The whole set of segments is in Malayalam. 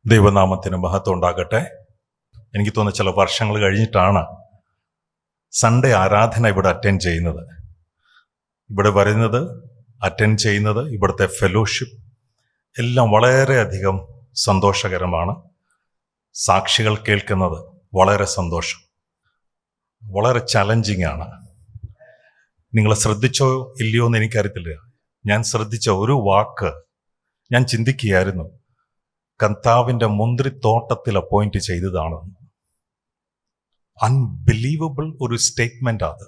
ദൈവനാമത്തിന് മഹത്വം ഉണ്ടാകട്ടെ. എനിക്ക് തോന്നുന്നു ചില വർഷങ്ങൾ കഴിഞ്ഞിട്ടാണ് സൺഡേ ആരാധന ഇവിടെ അറ്റൻഡ് ചെയ്യുന്നത്. ഇവിടെ വരുന്നത്, അറ്റൻഡ് ചെയ്യുന്നത്, ഇവിടുത്തെ ഫെലോഷിപ്പ് എല്ലാം വളരെയധികം സന്തോഷകരമാണ്. സാക്ഷികൾ കേൾക്കുന്നത് വളരെ സന്തോഷം, വളരെ ചലഞ്ചിങ് ആണ്. നിങ്ങൾ ശ്രദ്ധിച്ചോ ഇല്ലയോ എന്ന് എനിക്കറിയത്തില്ല. ഞാൻ ശ്രദ്ധിച്ച ഒരു വാക്ക് ഞാൻ ചിന്തിക്കുകയായിരുന്നു, കർത്താവിൻ്റെ മുന്തിരിത്തോട്ടത്തിൽ അപ്പോയിന്റ് ചെയ്തതാണ്. അൺബിലീവബിൾ ഒരു സ്റ്റേറ്റ്മെന്റ് അത്.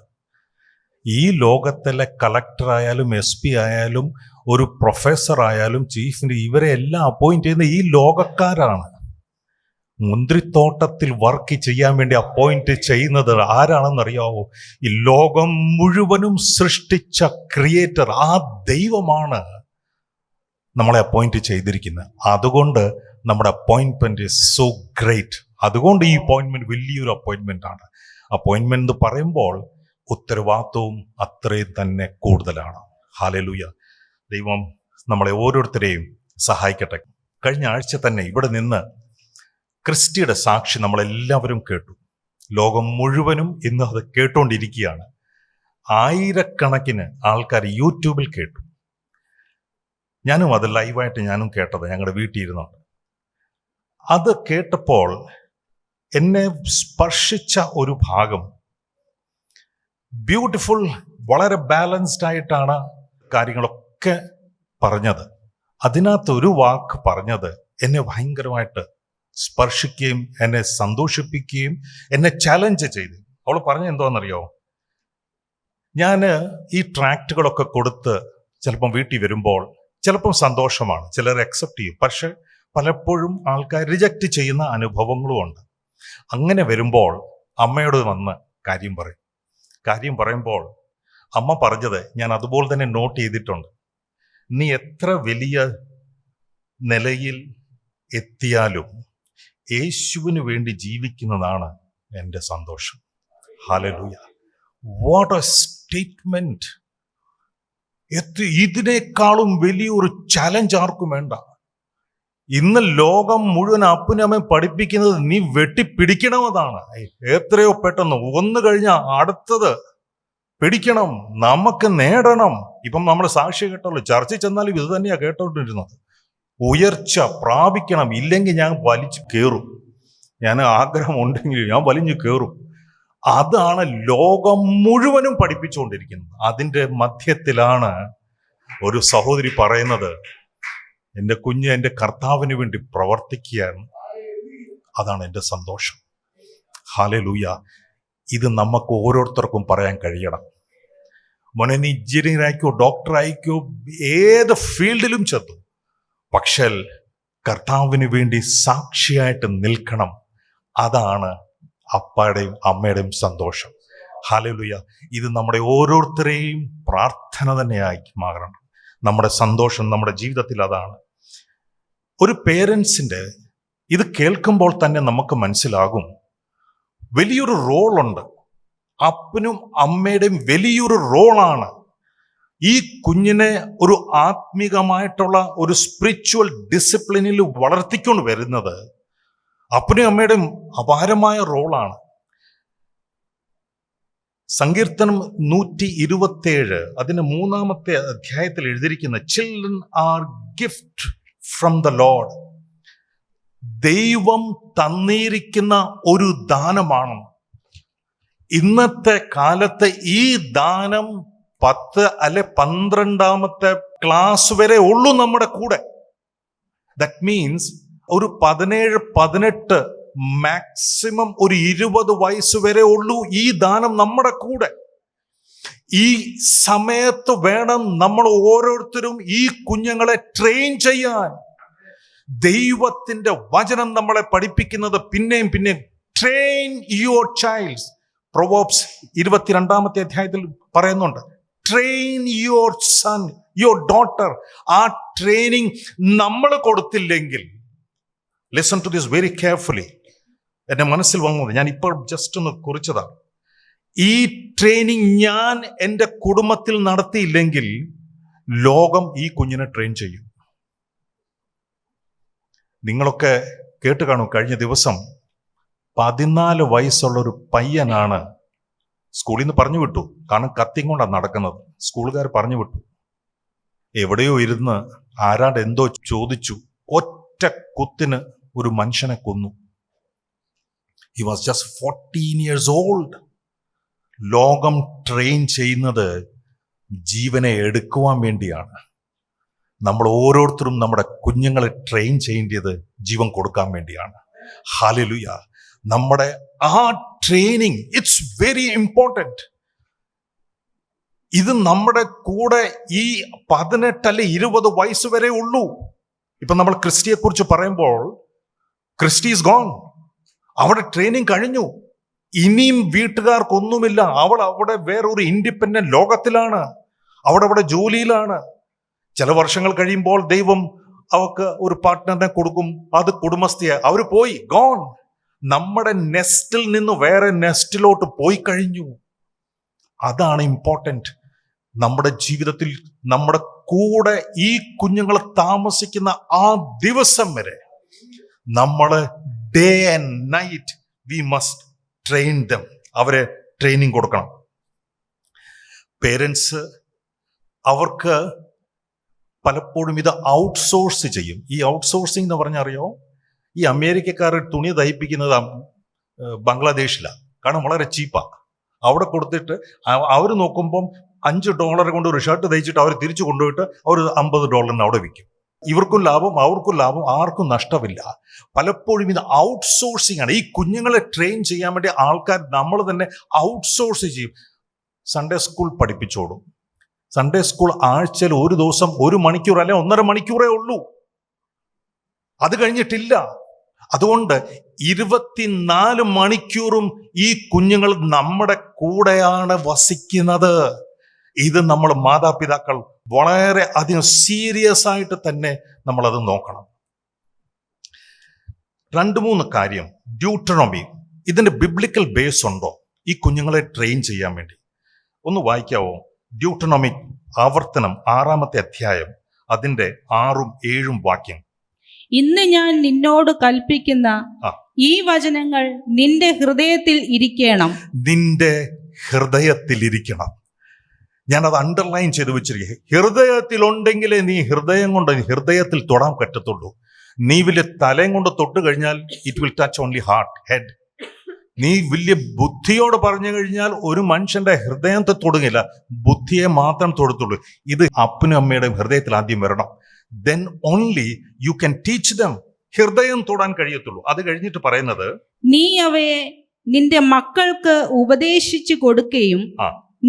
ഈ ലോകത്തിലെ കളക്ടർ ആയാലും SP ആയാലും ഒരു പ്രൊഫസർ ആയാലും ചീഫിന് ഇവരെ എല്ലാം അപ്പോയിന്റ് ചെയ്യുന്ന ഈ ലോകക്കാരാണ്. മുന്തിരിത്തോട്ടത്തിൽ വർക്ക് ചെയ്യാൻ വേണ്ടി അപ്പോയിന്റ് ചെയ്യുന്നത് ആരാണെന്നറിയാവോ? ഈ ലോകം മുഴുവനും സൃഷ്ടിച്ച ക്രിയേറ്റർ, ആ ദൈവമാണ് നമ്മളെ അപ്പോയിന്റ് ചെയ്തിരിക്കുന്നത്. അതുകൊണ്ട് നമ്മുടെ അപ്പോയിന്റ്മെന്റ് ഈസ് സോ ഗ്രേറ്റ്. അതുകൊണ്ട് ഈ അപ്പോയിന്റ്മെന്റ് വലിയൊരു അപ്പോയിന്റ്മെന്റ് ആണ്. അപ്പോയിന്റ്മെന്റ് എന്ന് പറയുമ്പോൾ ഉത്തരവാദിത്വവും അത്രയും തന്നെ കൂടുതലാണ്. ഹല്ലേലൂയ. ദൈവം നമ്മളെ ഓരോരുത്തരെയും സഹായിക്കട്ടെ. കഴിഞ്ഞ ആഴ്ച തന്നെ ഇവിടെ നിന്ന് ക്രിസ്റ്റിയുടെ സാക്ഷി നമ്മളെല്ലാവരും കേട്ടു. ലോകം മുഴുവനും ഇന്ന് അത് കേട്ടുകൊണ്ടിരിക്കുകയാണ്. ആയിരക്കണക്കിന് ആൾക്കാർ യൂട്യൂബിൽ കേട്ടു. ഞാനും അത് ലൈവായിട്ട് ഞാനും കേട്ടത് ഞങ്ങളുടെ വീട്ടിൽ ഇരുന്നുണ്ട്. അത് കേട്ടപ്പോൾ എന്നെ സ്പർശിച്ച ഒരു ഭാഗം, ബ്യൂട്ടിഫുൾ, വളരെ ബാലൻസ്ഡ് ആയിട്ടാണ് കാര്യങ്ങളൊക്കെ പറഞ്ഞത്. അതിനകത്ത് ഒരു വാക്ക് പറഞ്ഞത് എന്നെ ഭയങ്കരമായിട്ട് സ്പർശിക്കുകയും എന്നെ സന്തോഷിപ്പിക്കുകയും എന്നെ ചലഞ്ച് ചെയ്തു. അവൾ പറഞ്ഞ എന്തോന്നറിയോ? ഞാൻ ഈ ട്രാക്റ്റുകളൊക്കെ കൊടുത്ത് ചിലപ്പം വീട്ടിൽ വരുമ്പോൾ ചിലപ്പം സന്തോഷമാണ്, ചിലർ അക്സെപ്റ്റ് ചെയ്യും, പക്ഷെ പലപ്പോഴും ആൾക്കാർ റിജക്റ്റ് ചെയ്യുന്ന അനുഭവങ്ങളും ഉണ്ട്. അങ്ങനെ വരുമ്പോൾ അമ്മയോട് വന്ന് കാര്യം പറയുമ്പോൾ അമ്മ പറഞ്ഞത് ഞാൻ അതുപോലെ തന്നെ നോട്ട് ചെയ്തിട്ടുണ്ട്. നീ എത്ര വലിയ നിലയിൽ എത്തിയാലും യേശുവിന് വേണ്ടി ജീവിക്കുന്നതാണ് എൻ്റെ സന്തോഷം. ഹല്ലേലൂയ. What A statement! ഇതിനേക്കാളും വലിയൊരു ചലഞ്ച് ആർക്കും വേണ്ട. ഇന്ന് ലോകം മുഴുവൻ അപ്പനമ്മയും പഠിപ്പിക്കുന്നത് നീ വെട്ടിപ്പിടിക്കണമെന്നാണ്. എത്രയോ പെട്ടെന്ന് ഒന്ന് കഴിഞ്ഞാൽ അടുത്തത് പിടിക്കണം, നമുക്ക് നേടണം. ഇപ്പം നമ്മൾ സാക്ഷി കേട്ടോളൂ, ചർച്ചയിൽ ചെന്നാലും ഇത് തന്നെയാണ് കേട്ടോണ്ടിരുന്നത്. ഉയർച്ച പ്രാപിക്കണം, ഇല്ലെങ്കിൽ ഞാൻ വലിച്ചു കയറും. ഞാൻ ആഗ്രഹം ഉണ്ടെങ്കിൽ ഞാൻ വലിഞ്ഞു കയറും. അതാണ് ലോകം മുഴുവനും പഠിപ്പിച്ചുകൊണ്ടിരിക്കുന്നത്. അതിൻ്റെ മധ്യത്തിലാണ് ഒരു സഹോദരി പറയുന്നത്, എൻ്റെ കുഞ്ഞ് എൻ്റെ കർത്താവിന് വേണ്ടി പ്രവർത്തിക്കുകയാണ്, അതാണ് എൻ്റെ സന്തോഷം. ഹല്ലേലൂയ. ഇത് നമുക്ക് ഓരോരുത്തർക്കും പറയാൻ കഴിയണം. മോനെ, നീ എഞ്ചിനീയർ ആയിക്കോ, ഡോക്ടർ ആയിക്കോ, ഏത് ഫീൽഡിലും ചെന്നു, പക്ഷേ കർത്താവിന് വേണ്ടി സാക്ഷിയായിട്ട് നിൽക്കണം. അതാണ് അപ്പയുടെയും അമ്മയുടെയും സന്തോഷം. ഹല്ലേലൂയ. ഇത് നമ്മുടെ ഓരോരുത്തരെയും പ്രാർത്ഥന തന്നെയായി മാറണം. നമ്മുടെ സന്തോഷം നമ്മുടെ ജീവിതത്തിൽ അതാണ്. ഒരു പേരൻസിൻ്റെ ഇത് കേൾക്കുമ്പോൾ തന്നെ നമുക്ക് മനസ്സിലാകും, വലിയൊരു റോളുണ്ട്. അപ്പനും അമ്മയുടെയും വലിയൊരു റോളാണ് ഈ കുഞ്ഞിനെ ഒരു ആത്മീകമായിട്ടുള്ള ഒരു സ്പിരിച്വൽ ഡിസിപ്ലിനിൽ വളർത്തിക്കൊണ്ട് വരുന്നത്. അപ്പനും അമ്മയുടെയും അപാരമായ റോളാണ്. സങ്കീർത്തനം 127 അതിന്റെ 3-ാമത്തെ അധ്യായത്തിൽ എഴുതിയിരിക്കുന്ന, children are gift from the Lord. ദൈവം തന്നിരിക്കുന്ന ഒരു ദാനമാണ്. ഇന്നത്തെ കാലത്ത് ഈ ദാനം 10 അല്ലെ 12-ാമത്തെ ക്ലാസ് വരെ ഉള്ളൂ നമ്മുടെ കൂടെ. ദാറ്റ് മീൻസ് ഒരു 17-18, മാക്സിമം ഒരു 20 വയസ്സ് വരെ ഉള്ളൂ ഈ ദാനം നമ്മുടെ കൂടെ. ഈ സമയത്ത് വേണം നമ്മൾ ഓരോരുത്തരും ഈ കുഞ്ഞുങ്ങളെ ട്രെയിൻ ചെയ്യാൻ. ദൈവത്തിന്റെ വചനം നമ്മളെ പഠിപ്പിക്കുന്നത് പിന്നെയും പിന്നെയും, ട്രെയിൻ യുവർ ചൈൽഡ്സ്. പ്രൊവേർബ്സ് 22-ാമത്തെ അധ്യായത്തിൽ പറയുന്നുണ്ട്, train your son, your daughter. ആ ട്രെയിനിങ് നമ്മൾ കൊടുത്തില്ലെങ്കിൽ, listen to this very carefully, എൻ്റെ മനസ്സിൽ വന്നത് ഞാൻ ഇപ്പോൾ ജസ്റ്റ് ഒന്ന് കുറിച്ചതാണ്. ഈ ട്രെയിനിങ് ഞാൻ എൻ്റെ കുടുംബത്തിൽ നടത്തിയില്ലെങ്കിൽ ലോകം ഈ കുഞ്ഞിനെ ട്രെയിൻ ചെയ്യും. നിങ്ങളൊക്കെ കേട്ട് കാണൂ, കഴിഞ്ഞ ദിവസം 14 വയസ്സുള്ള ഒരു പയ്യനാണ് സ്കൂളിൽ നിന്ന് പറഞ്ഞു വിട്ടു. കാരണം കത്തിയും കൊണ്ടാണ് നടക്കുന്നത്. സ്കൂളുകാർ പറഞ്ഞു വിട്ടു. എവിടെയോ ഇരുന്ന് ആരാണ്ട് എന്തോ ചോദിച്ചു. ഒറ്റ കുത്തിന് ഒരു മനുഷ്യനെ കൊന്നു. He was just 14 years old. ലോകം ട്രെയിൻ ചെയ്യുന്നത് ജീവനെ എടുക്കുവാൻ വേണ്ടിയാണ്. നമ്മൾ ഓരോരുത്തരും നമ്മുടെ കുഞ്ഞുങ്ങളെ ട്രെയിൻ ചെയ്യേണ്ടത് ജീവൻ കൊടുക്കാൻ വേണ്ടിയാണ്. ഹല്ലേലൂയ. നമ്മുടെ ആ ട്രെയിനിങ് ഇറ്റ്സ് വെരി ഇമ്പോർട്ടൻറ്റ്. ഇത് നമ്മുടെ കൂടെ ഈ 18 അല്ലെ 20 വയസ്സ് വരെ ഉള്ളൂ. ഇപ്പൊ നമ്മൾ ക്രിസ്റ്റിയെ കുറിച്ച് പറയുമ്പോൾ ക്രിസ്റ്റി ഈസ് ഗോൺ. അവിടെ ട്രെയിനിങ് കഴിഞ്ഞു. ഇനിയും വീട്ടുകാർക്കൊന്നുമില്ല. അവൾ അവിടെ വേറൊരു ഇൻഡിപെൻഡന്റ് ലോകത്തിലാണ്. അവിടെ ജോലിയിലാണ്. ചില വർഷങ്ങൾ കഴിയുമ്പോൾ ദൈവം അവർക്ക് ഒരു പാർട്ട്ണറിനെ കൊടുക്കും. അത് കുടുംബസ്ഥയെ അവർ പോയി, ഗോൺ. നമ്മുടെ നെസ്റ്റിൽ നിന്ന് വേറെ നെസ്റ്റിലോട്ട് പോയി കഴിഞ്ഞു. അതാണ് ഇമ്പോർട്ടൻറ്റ്. നമ്മുടെ ജീവിതത്തിൽ നമ്മുടെ കൂടെ ഈ കുഞ്ഞുങ്ങൾ താമസിക്കുന്ന ആ ദിവസം വരെ നമ്മൾ day and night we must train dum. അവരെ ട്രെയിനിങ് കൊടുക്കണം. പേരൻസ് അവർക്ക് പലപ്പോഴും ഇത് ഔട്ട്സോഴ്സ് ചെയ്യും. ഈ ഔട്ട്സോഴ്സിംഗ് എന്ന് പറഞ്ഞാൽ അറിയോ, ഈ അമേരിക്കക്കാർ തുണി തയ്പ്പിക്കുന്നത് ബംഗ്ലാദേശിലാണ്. കാരണം വളരെ ചീപ്പാണ്. അവിടെ കൊടുത്തിട്ട് അവർ നോക്കുമ്പം $5 കൊണ്ട് ഒരു ഷർട്ട് തയ്ച്ചിട്ട് അവർ തിരിച്ചു കൊണ്ടുപോയിട്ട് അവർ $50 അവിടെ വിൽക്കും. ഇവർക്കും ലാഭം, അവർക്കും ലാഭം, ആർക്കും നഷ്ടമില്ല. പലപ്പോഴും ഇത് ഔട്ട്സോഴ്സിംഗ് ആണ്. ഈ കുഞ്ഞുങ്ങളെ ട്രെയിൻ ചെയ്യാൻ വേണ്ടി ആൾക്കാർ നമ്മൾ തന്നെ ഔട്ട്സോഴ്സ് ചെയ്യും. സൺഡേ സ്കൂൾ പഠിപ്പിച്ചോടും. സൺഡേ സ്കൂൾ ആഴ്ചയിൽ ഒരു ദിവസം 1 മണിക്കൂർ അല്ലെ 1.5 മണിക്കൂറേ ഉള്ളൂ. അത് കഴിഞ്ഞിട്ടില്ല. അതുകൊണ്ട് 24 മണിക്കൂറും ഈ കുഞ്ഞുങ്ങൾ നമ്മുടെ കൂടെയാണ് വസിക്കുന്നത്. ഇത് നമ്മൾ മാതാപിതാക്കൾ വളരെ അധികം സീരിയസ് ആയിട്ട് തന്നെ നമ്മളത് നോക്കണം. 2-3 കാര്യം. ഡ്യൂട്ടറോണമി, ഇതിന്റെ ബിബ്ലിക്കൽ ബേസ് ഉണ്ടോ ഈ കുഞ്ഞുങ്ങളെ ട്രെയിൻ ചെയ്യാൻ വേണ്ടി? ഒന്ന് വായിക്കാവോ? ഡ്യൂട്ടറോണമി ആവർത്തനം 6-ാമത്തെ അധ്യായം, അതിന്റെ 6ഉം 7ഉം വാക്യം. ഇന്ന് ഞാൻ നിന്നോട് കൽപ്പിക്കുന്ന ഈ വചനങ്ങൾ നിന്റെ ഹൃദയത്തിൽ ഇരിക്കണം. നിന്റെ ഹൃദയത്തിൽ ഇരിക്കണം. ഞാനത് അണ്ടർലൈൻ ചെയ്ത് വെച്ചിരിക്കുക. ഹൃദയത്തിലുണ്ടെങ്കിലേ നീ ഹൃദയം കൊണ്ട് ഹൃദയത്തിൽ തൊടാൻ പറ്റത്തുള്ളൂ. നീ വലിയ തലയും കൊണ്ട് തൊട്ട് കഴിഞ്ഞാൽ it will touch only heart, head. നീ വലിയ ബുദ്ധിയോട് പറഞ്ഞു കഴിഞ്ഞാൽ ഒരു മനുഷ്യന്റെ ഹൃദയത്തെ തൊടുകയില്ല, ബുദ്ധിയെ മാത്രം തൊടുത്തുള്ളൂ. ഇത് അപ്പനും അമ്മയുടെയും ഹൃദയത്തിൽ ആദ്യം വരണം. then only you can teach them. ഹൃദയം തൊടാൻ കഴിയത്തുള്ളൂ. അത് കഴിഞ്ഞിട്ട് പറയുന്നത്, നീ അവയെ നിന്റെ മക്കൾക്ക് ഉപദേശിച്ചു കൊടുക്കുകയും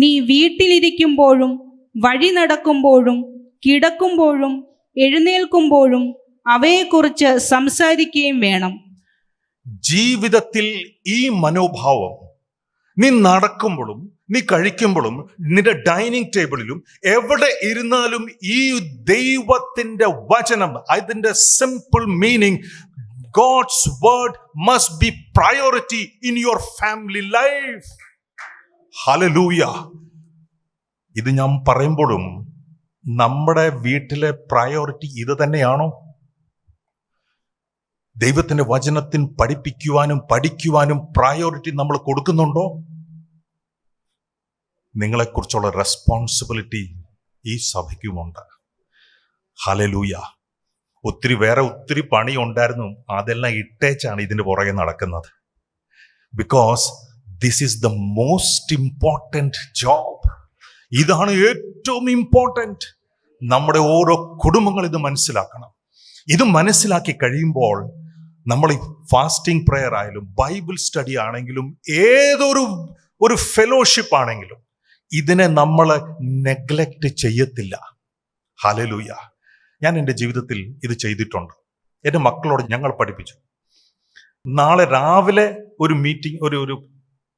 നീ വീട്ടിലിരിക്കുമ്പോഴും വഴി നടക്കുമ്പോഴും കിടക്കുമ്പോഴും എഴുന്നേൽക്കുമ്പോഴും അവയെക്കുറിച്ച് സംസാരിക്കുകയും വേണം. ജീവിതത്തിൽ ഈ മനോഭാവം നീ നടക്കുമ്പോഴും നീ കഴിക്കുമ്പോഴും നിന്റെ ഡൈനിങ് ടേബിളിലും എവിടെ ഇരുന്നാലും ഈ ദൈവത്തിന്റെ വചനം, അതിന്റെ simple meaning, God's word must be priority in your family life. Hallelujah. ഇത് ഞാൻ പറയുമ്പോഴും നമ്മുടെ വീട്ടിലെ പ്രയോറിറ്റി ഇത് തന്നെയാണോ? ദൈവത്തിന്റെ വചനത്തിന് പഠിപ്പിക്കുവാനും പഠിക്കുവാനും പ്രയോറിറ്റി നമ്മൾ കൊടുക്കുന്നുണ്ടോ? നിങ്ങളെക്കുറിച്ചുള്ള റെസ്പോൺസിബിലിറ്റി ഈ സഭയ്ക്കുമുണ്ട്. ഹല്ലേലൂയ. ഒത്തിരി പണി ഉണ്ടായിരുന്നു. അതെല്ലാം ഇട്ടേച്ചാണ് ഇതിന്റെ പുറകെ നടക്കുന്നത്. Because this is the most important job. ഇതാണ് ഏറ്റവും ഇമ്പോർട്ടൻറ്റ്. നമ്മുടെ ഓരോ കുടുംബങ്ങൾ ഇത് മനസ്സിലാക്കണം. ഇത് മനസ്സിലാക്കി കഴിയുമ്പോൾ നമ്മൾ ഈ ഫാസ്റ്റിംഗ് പ്രെയർ ആയാലും ബൈബിൾ സ്റ്റഡി ആണെങ്കിലും ഏതൊരു ഫെലോഷിപ്പ് ആണെങ്കിലും ഇതിനെ നമ്മൾ നെഗ്ലക്റ്റ് ചെയ്യത്തില്ല. ഹല്ലേലൂയ. ഞാൻ എൻ്റെ ജീവിതത്തിൽ ഇത് ചെയ്തിട്ടുണ്ട്. എൻ്റെ മക്കളോട് ഞങ്ങൾ പഠിപ്പിച്ചു, നാളെ രാവിലെ ഒരു മീറ്റിംഗ്, ഒരു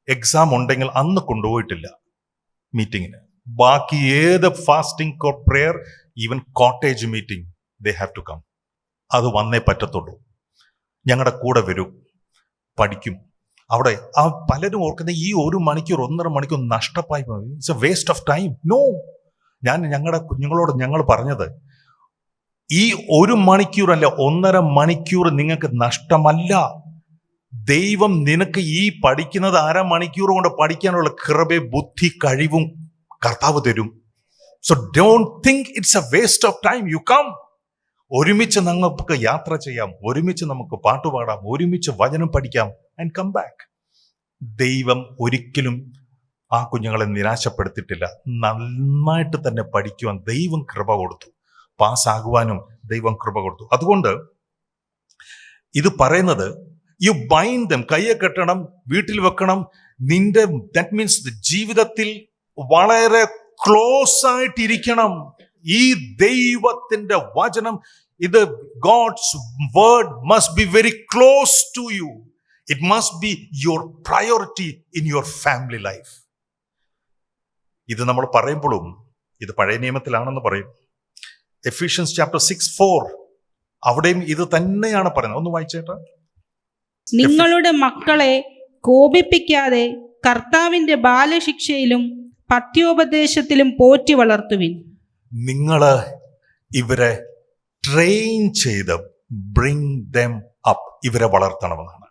എക്സാം ഉണ്ടെങ്കിൽ അന്ന് കൊണ്ടുപോയിട്ടില്ല മീറ്റിങ്ങിന്. ബാക്കി ഏത് fasting prayer, even cottage meeting, they have to come. അത് വന്നേ പറ്റത്തുള്ളൂ. ഞങ്ങളുടെ കൂടെ വരും, പഠിക്കും. അവിടെ പലരും ഓർക്കുന്ന ഈ 1 മണിക്കൂർ 1.5 മണിക്കൂർ നഷ്ടമായി, it's a waste of time. No, ഞങ്ങളുടെ കുഞ്ഞുങ്ങളോട് ഞങ്ങൾ പറഞ്ഞത്, ഈ 1 മണിക്കൂറല്ല, 1.5 മണിക്കൂർ നിങ്ങൾക്ക് നഷ്ടമല്ല. ദൈവം നിനക്ക് ഈ പഠിക്കുന്നത് 1/2 മണിക്കൂർ കൊണ്ട് പഠിക്കാനുള്ള കൃപ, ബുദ്ധി, കഴിവും കർത്താവ് തരും. So don't think it's a waste of time. You come. ഒരുമിച്ച് നമുക്ക് യാത്ര ചെയ്യാം, ഒരുമിച്ച് നമുക്ക് പാട്ടുപാടാം, ഒരുമിച്ച് വചനം പഠിക്കാം ആൻഡ് കം ബാക്ക്. ദൈവം ഒരിക്കലും ആ കുഞ്ഞുങ്ങളെ നിരാശപ്പെടുത്തിയിട്ടില്ല. നന്നായിട്ട് തന്നെ പഠിക്കുവാൻ ദൈവം കൃപ കൊടുത്തു, പാസ്സാകുവാനും ദൈവം കൃപ കൊടുത്തു. അതുകൊണ്ട് ഇത് പറയുന്നത് യു ബൈൻഡ് ദം, കയ്യെ കെട്ടണം, വീട്ടിൽ വെക്കണം. നിന്റെ ദാറ്റ് മീൻസ് ജീവിതത്തിൽ വളരെ ക്ലോസ് ആയിട്ടിരിക്കണം. ഈ ദൈവത്തിന്റെ വചനം, ഇത് God's word must be very close to you. It must be your priority in your family life. ഇത് നമ്മൾ പറയുമ്പോഴും ഇത് പഴയ നിയമത്തിലാണെന്ന് പറയും. എഫീഷ്യൻസ് ചാപ്റ്റർ 6:4 അവിടെയും ഇത് തന്നെയാണ് പറയുന്നത്. ഒന്ന് വായിച്ചേട്ടാ. നിങ്ങളുടെ മക്കളെ കോപിപ്പിക്കാതെ കർത്താവിന്റെ ബാലശിക്ഷയിലും പഥ്യോപദേശത്തിലും പോറ്റി വളർത്തുവിൻ. നിങ്ങള് ഇവരെ ട്രെയിൻ ചെയ്ത് ബ്രിങ് ദം അപ്പ്, ഇവരെ വളർത്തണമെന്നാണ്.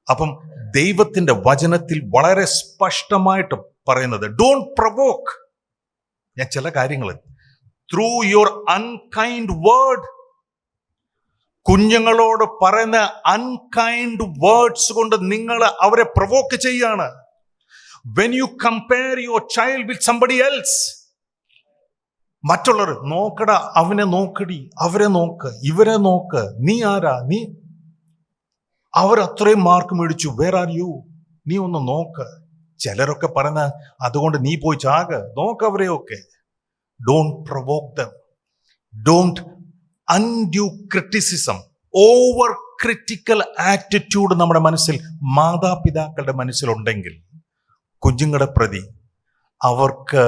അപ്പം ദൈവത്തിന്റെ വചനത്തിൽ വളരെ സ്പഷ്ടമായിട്ട് പറയുന്നത് ഡോണ്ട് പ്രൊവോക്ക്. ഞാൻ ചില കാര്യങ്ങൾ ത്രൂ യുവർ അൺകൈൻഡ് വേർഡ്, കുഞ്ഞുങ്ങളോട് പറയുന്ന അൺകൈൻഡ് വേർഡ്സ് കൊണ്ട് നിങ്ങൾ അവരെ പ്രൊവോക്ക് ചെയ്യാണ്. When you compare your Child with somebody else, മറ്റുള്ളവർ നോക്കടാ, അവനെ നോക്കടി, അവരെ നോക്ക്, ഇവരെ നോക്ക്, നീ ആരാ, നീ അവരത്രയും മാർക്ക് മേടിച്ചു, വേർ ആർ യു, നീ ഒന്ന് നോക്ക്. ചിലരൊക്കെ പറഞ്ഞ അതുകൊണ്ട് നീ പോയി ചാക്, നോക്ക് അവരെയൊക്കെ. Don't provoke them. Don't undue criticism, over critical attitude നമ്മുടെ മനസ്സിൽ, മാതാപിതാക്കളുടെ മനസ്സിലുണ്ടെങ്കിൽ കുഞ്ഞുങ്ങളുടെ പ്രതി അവർക്ക്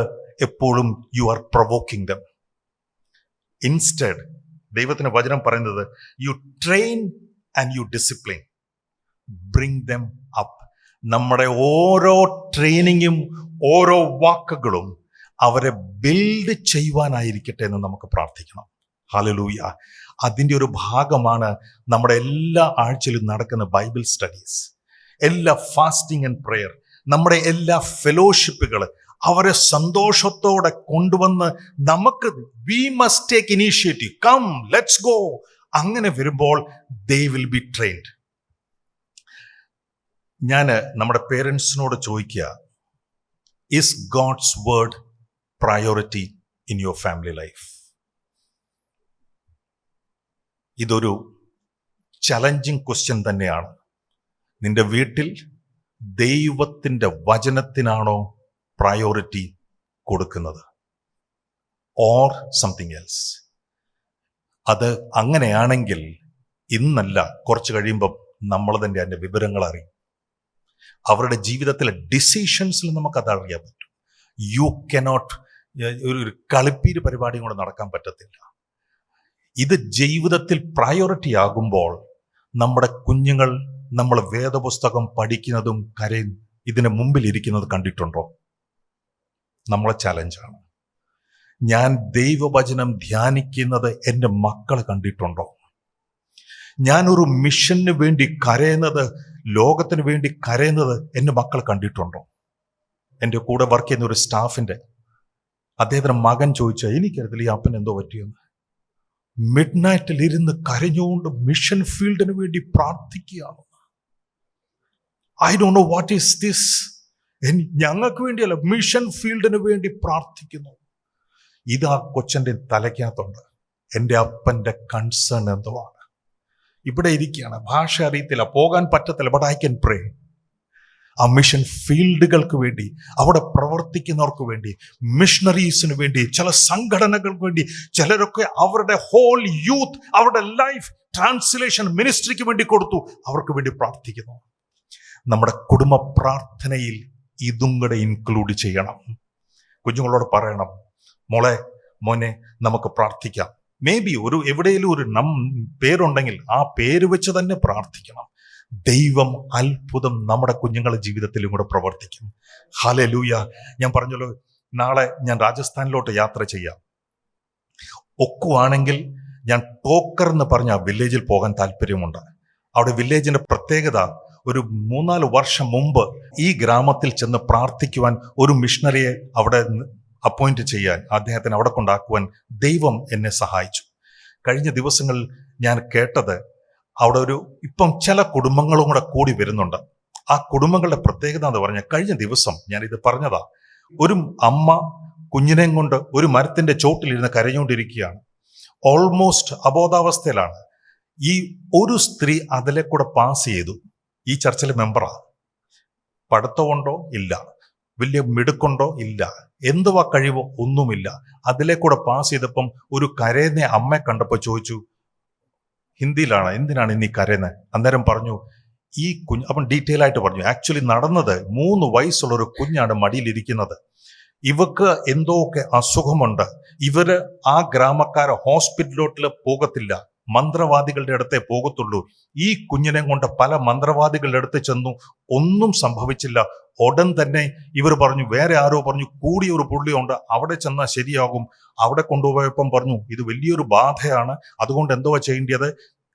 എപ്പോഴും you are provoking them. Instead ദൈവത്തിന്റെ വചനം പറയുന്നത് you train and you discipline, bring them up. നമ്മുടെ ഓരോ ട്രെയിനിങ്ങും ഓരോ വാക്കുകളും അവരെ ബിൽഡ് ചെയ്യുവാനായിരിക്കട്ടെ എന്ന് നമുക്ക് പ്രാർത്ഥിക്കണം. ഹല്ലേലൂയ. അതിൻ്റെ ഒരു ഭാഗമാണ് നമ്മുടെ എല്ലാ ആഴ്ചയിലും നടക്കുന്ന ബൈബിൾ സ്റ്റഡീസ്, എല്ലാ ഫാസ്റ്റിംഗ് ആൻഡ് പ്രെയർ, നമ്മുടെ എല്ലാ ഫെലോഷിപ്പുകൾ. അവരെ സന്തോഷത്തോടെ കൊണ്ടുവന്ന് നമുക്ക് we must take initiative, come let's go. അങ്ങനെ വരുമ്പോൾ ദേ വിൽ ബി ട്രെയിൻഡ്. ഞാൻ നമ്മുടെ പേരൻസിനോട് ചോദിക്കുക, is God's word priority in your family life? ഇതൊരു ചലഞ്ചിങ് ക്വസ്റ്റ്യൻ തന്നെയാണ്. നിന്റെ വീട്ടിൽ ദൈവത്തിൻ്റെ വചനത്തിനാണോ പ്രയോറിറ്റി കൊടുക്കുന്നത്, ഓർ സംതിങ് എൽസ്? അത് അങ്ങനെയാണെങ്കിൽ ഇന്നല്ല, കുറച്ച് കഴിയുമ്പം നമ്മൾ തന്നെ അതിൻ്റെ വിവരങ്ങൾ അറിയും. അവരുടെ ജീവിതത്തിലെ ഡിസിഷൻസിൽ നമുക്കത് അറിയാൻ പറ്റും. യു കനോട്ട് ഒരു കളിപ്പീര് പരിപാടിയും കൂടെ നടക്കാൻ പറ്റത്തില്ല. ഇത് ജീവിതത്തിൽ പ്രയോറിറ്റി ആകുമ്പോൾ നമ്മുടെ കുഞ്ഞുങ്ങൾ നമ്മൾ വേദപുസ്തകം പഠിക്കുന്നതും കരയും ഇതിന് മുമ്പിൽ ഇരിക്കുന്നത് കണ്ടിട്ടുണ്ടോ? നമ്മളെ ചലഞ്ചാണ്. ഞാൻ ദൈവവചനം ധ്യാനിക്കുന്നത് എൻ്റെ മക്കൾ കണ്ടിട്ടുണ്ടോ? ഞാനൊരു മിഷന് വേണ്ടി കരയുന്നത്, ലോകത്തിന് വേണ്ടി കരയുന്നത് എൻ്റെ മക്കൾ കണ്ടിട്ടുണ്ടോ? എൻ്റെ കൂടെ വർക്ക് ചെയ്യുന്ന ഒരു സ്റ്റാഫിൻ്റെ അദ്ദേഹത്തിൻ്റെ മകൻ ചോദിച്ചാൽ, എനിക്കറിയത്തില്ല ഈ അപ്പൻ എന്തോ പറ്റിയെന്ന്. മിഡ് നൈറ്റിൽ ഇരുന്ന് കരഞ്ഞുകൊണ്ട് മിഷൻ ഫീൽഡിന് വേണ്ടി പ്രാർത്ഥിക്കുകയാണ്. I don't know what is this. ഞങ്ങൾക്ക് വേണ്ടിയല്ല, മിഷൻ ഫീൽഡിന് വേണ്ടി പ്രാർത്ഥിക്കുന്നു. ഇത് ആ കൊച്ചൻ്റെ തലയ്ക്കകത്തുണ്ട്. എൻ്റെ അപ്പൻ്റെ കൺസേൺ എന്തോ ആണ്. ഇവിടെ ഇരിക്കുകയാണ്, ഭാഷ അറിയത്തില്ല, പോകാൻ പറ്റത്തില്ല, ബട്ട് ഐ ക്യാൻ പ്രേ. ആ മിഷൻ ഫീൽഡുകൾക്ക് വേണ്ടി, അവിടെ പ്രവർത്തിക്കുന്നവർക്ക് വേണ്ടി, മിഷണറീസിന് വേണ്ടി, ചില സംഘടനകൾക്ക് വേണ്ടി, ചിലരൊക്കെ അവരുടെ ഹോൾ യൂത്ത്, അവരുടെ ലൈഫ് ട്രാൻസ്ലേഷൻ മിനിസ്ട്രിക്ക് വേണ്ടി കൊടുത്തു, അവർക്ക് വേണ്ടി പ്രാർത്ഥിക്കുന്നു. നമ്മുടെ കുടുംബ പ്രാർത്ഥനയിൽ ഇതും കൂടെ ഇൻക്ലൂഡ് ചെയ്യണം. കുഞ്ഞുങ്ങളോട് പറയണം, മോനെ നമുക്ക് പ്രാർത്ഥിക്കാം. മേ ബി എവിടെയെങ്കിലും ഒരു പേരുണ്ടെങ്കിൽ ആ പേര് വെച്ച് തന്നെ പ്രാർത്ഥിക്കണം. ദൈവം അത്ഭുതം നമ്മുടെ കുഞ്ഞുങ്ങളുടെ ജീവിതത്തിലും കൂടെ പ്രവർത്തിക്കും. ഹല്ലേലൂയ. ഞാൻ പറഞ്ഞല്ലോ, നാളെ ഞാൻ രാജസ്ഥാനിലോട്ട് യാത്ര ചെയ്യാം. ഒക്കുവാണെങ്കിൽ ഞാൻ ടോക്കർ എന്ന് പറഞ്ഞ ആ വില്ലേജിൽ പോകാൻ താല്പര്യമുണ്ട്. അവിടെ വില്ലേജിന്റെ പ്രത്യേകത, ഒരു 3-4 വർഷം മുമ്പ് ഈ ഗ്രാമത്തിൽ ചെന്ന് പ്രാർത്ഥിക്കുവാൻ ഒരു മിഷണറിയെ അവിടെ അപ്പോയിന്റ് ചെയ്യാൻ, അദ്ദേഹത്തിന് അവിടെ കൊണ്ടാക്കുവാൻ ദൈവം എന്നെ സഹായിച്ചു. കഴിഞ്ഞ ദിവസങ്ങളിൽ ഞാൻ കേട്ടത്, അവിടെ ഇപ്പം ചില കുടുംബങ്ങളും കൂടെ കൂടി വരുന്നുണ്ട്. ആ കുടുംബങ്ങളുടെ പ്രത്യേകത എന്ന് പറഞ്ഞാൽ, കഴിഞ്ഞ ദിവസം ഞാൻ ഇത് പറഞ്ഞതാ, ഒരു അമ്മ കുഞ്ഞിനെയും കൊണ്ട് ഒരു മരത്തിന്റെ ചോട്ടിലിരുന്ന് കരഞ്ഞുകൊണ്ടിരിക്കുകയാണ്. ഓൾമോസ്റ്റ് അബോധാവസ്ഥയിലാണ്. ഈ ഒരു സ്ത്രീ അതിലെ കൂടെ പാസ് ചെയ്തു. ഈ ചർച്ചിലെ മെമ്പറാ. പഠിത്തമുണ്ടോ? ഇല്ല. വലിയ മിടുക്കുണ്ടോ? ഇല്ല. എന്തുവാ കഴിവോ? ഒന്നുമില്ല. അതിലെ കൂടെ പാസ് ചെയ്തപ്പം ഒരു കരയുന്ന അമ്മയെ കണ്ടപ്പോൾ ചോദിച്ചു, ഹിന്ദിയിലാണ്, എന്തിനാണ് ഇന്നീ കരയുന്നത്? അന്നേരം പറഞ്ഞു, ഈ കുഞ്ഞ്, അപ്പം ഡീറ്റെയിൽ ആയിട്ട് പറഞ്ഞു. ആക്ച്വലി നടന്നത്, 3 വയസ്സുള്ള ഒരു കുഞ്ഞാണ് മടിയിലിരിക്കുന്നത്. ഇവക്ക് എന്തോക്കെ അസുഖമുണ്ട്. ഇവര് ആ ഗ്രാമക്കാരെ ഹോസ്പിറ്റലിലോട്ടിൽ പോകത്തില്ല, മന്ത്രവാദികളുടെ അടുത്തേ പോകത്തുള്ളൂ. ഈ കുഞ്ഞിനെ കൊണ്ട് പല മന്ത്രവാദികളുടെ അടുത്ത് ചെന്നു, ഒന്നും സംഭവിച്ചില്ല. ഉടൻ തന്നെ ഇവർ പറഞ്ഞു, വേറെ ആരോ പറഞ്ഞു, കൂടിയൊരു പുള്ളിയുണ്ട്, അവിടെ ചെന്നാൽ ശരിയാകും. അവിടെ കൊണ്ടുപോയപ്പം പറഞ്ഞു, ഇത് വലിയൊരു ബാധയാണ്, അതുകൊണ്ട് എന്തുവാ ചെയ്യേണ്ടത്?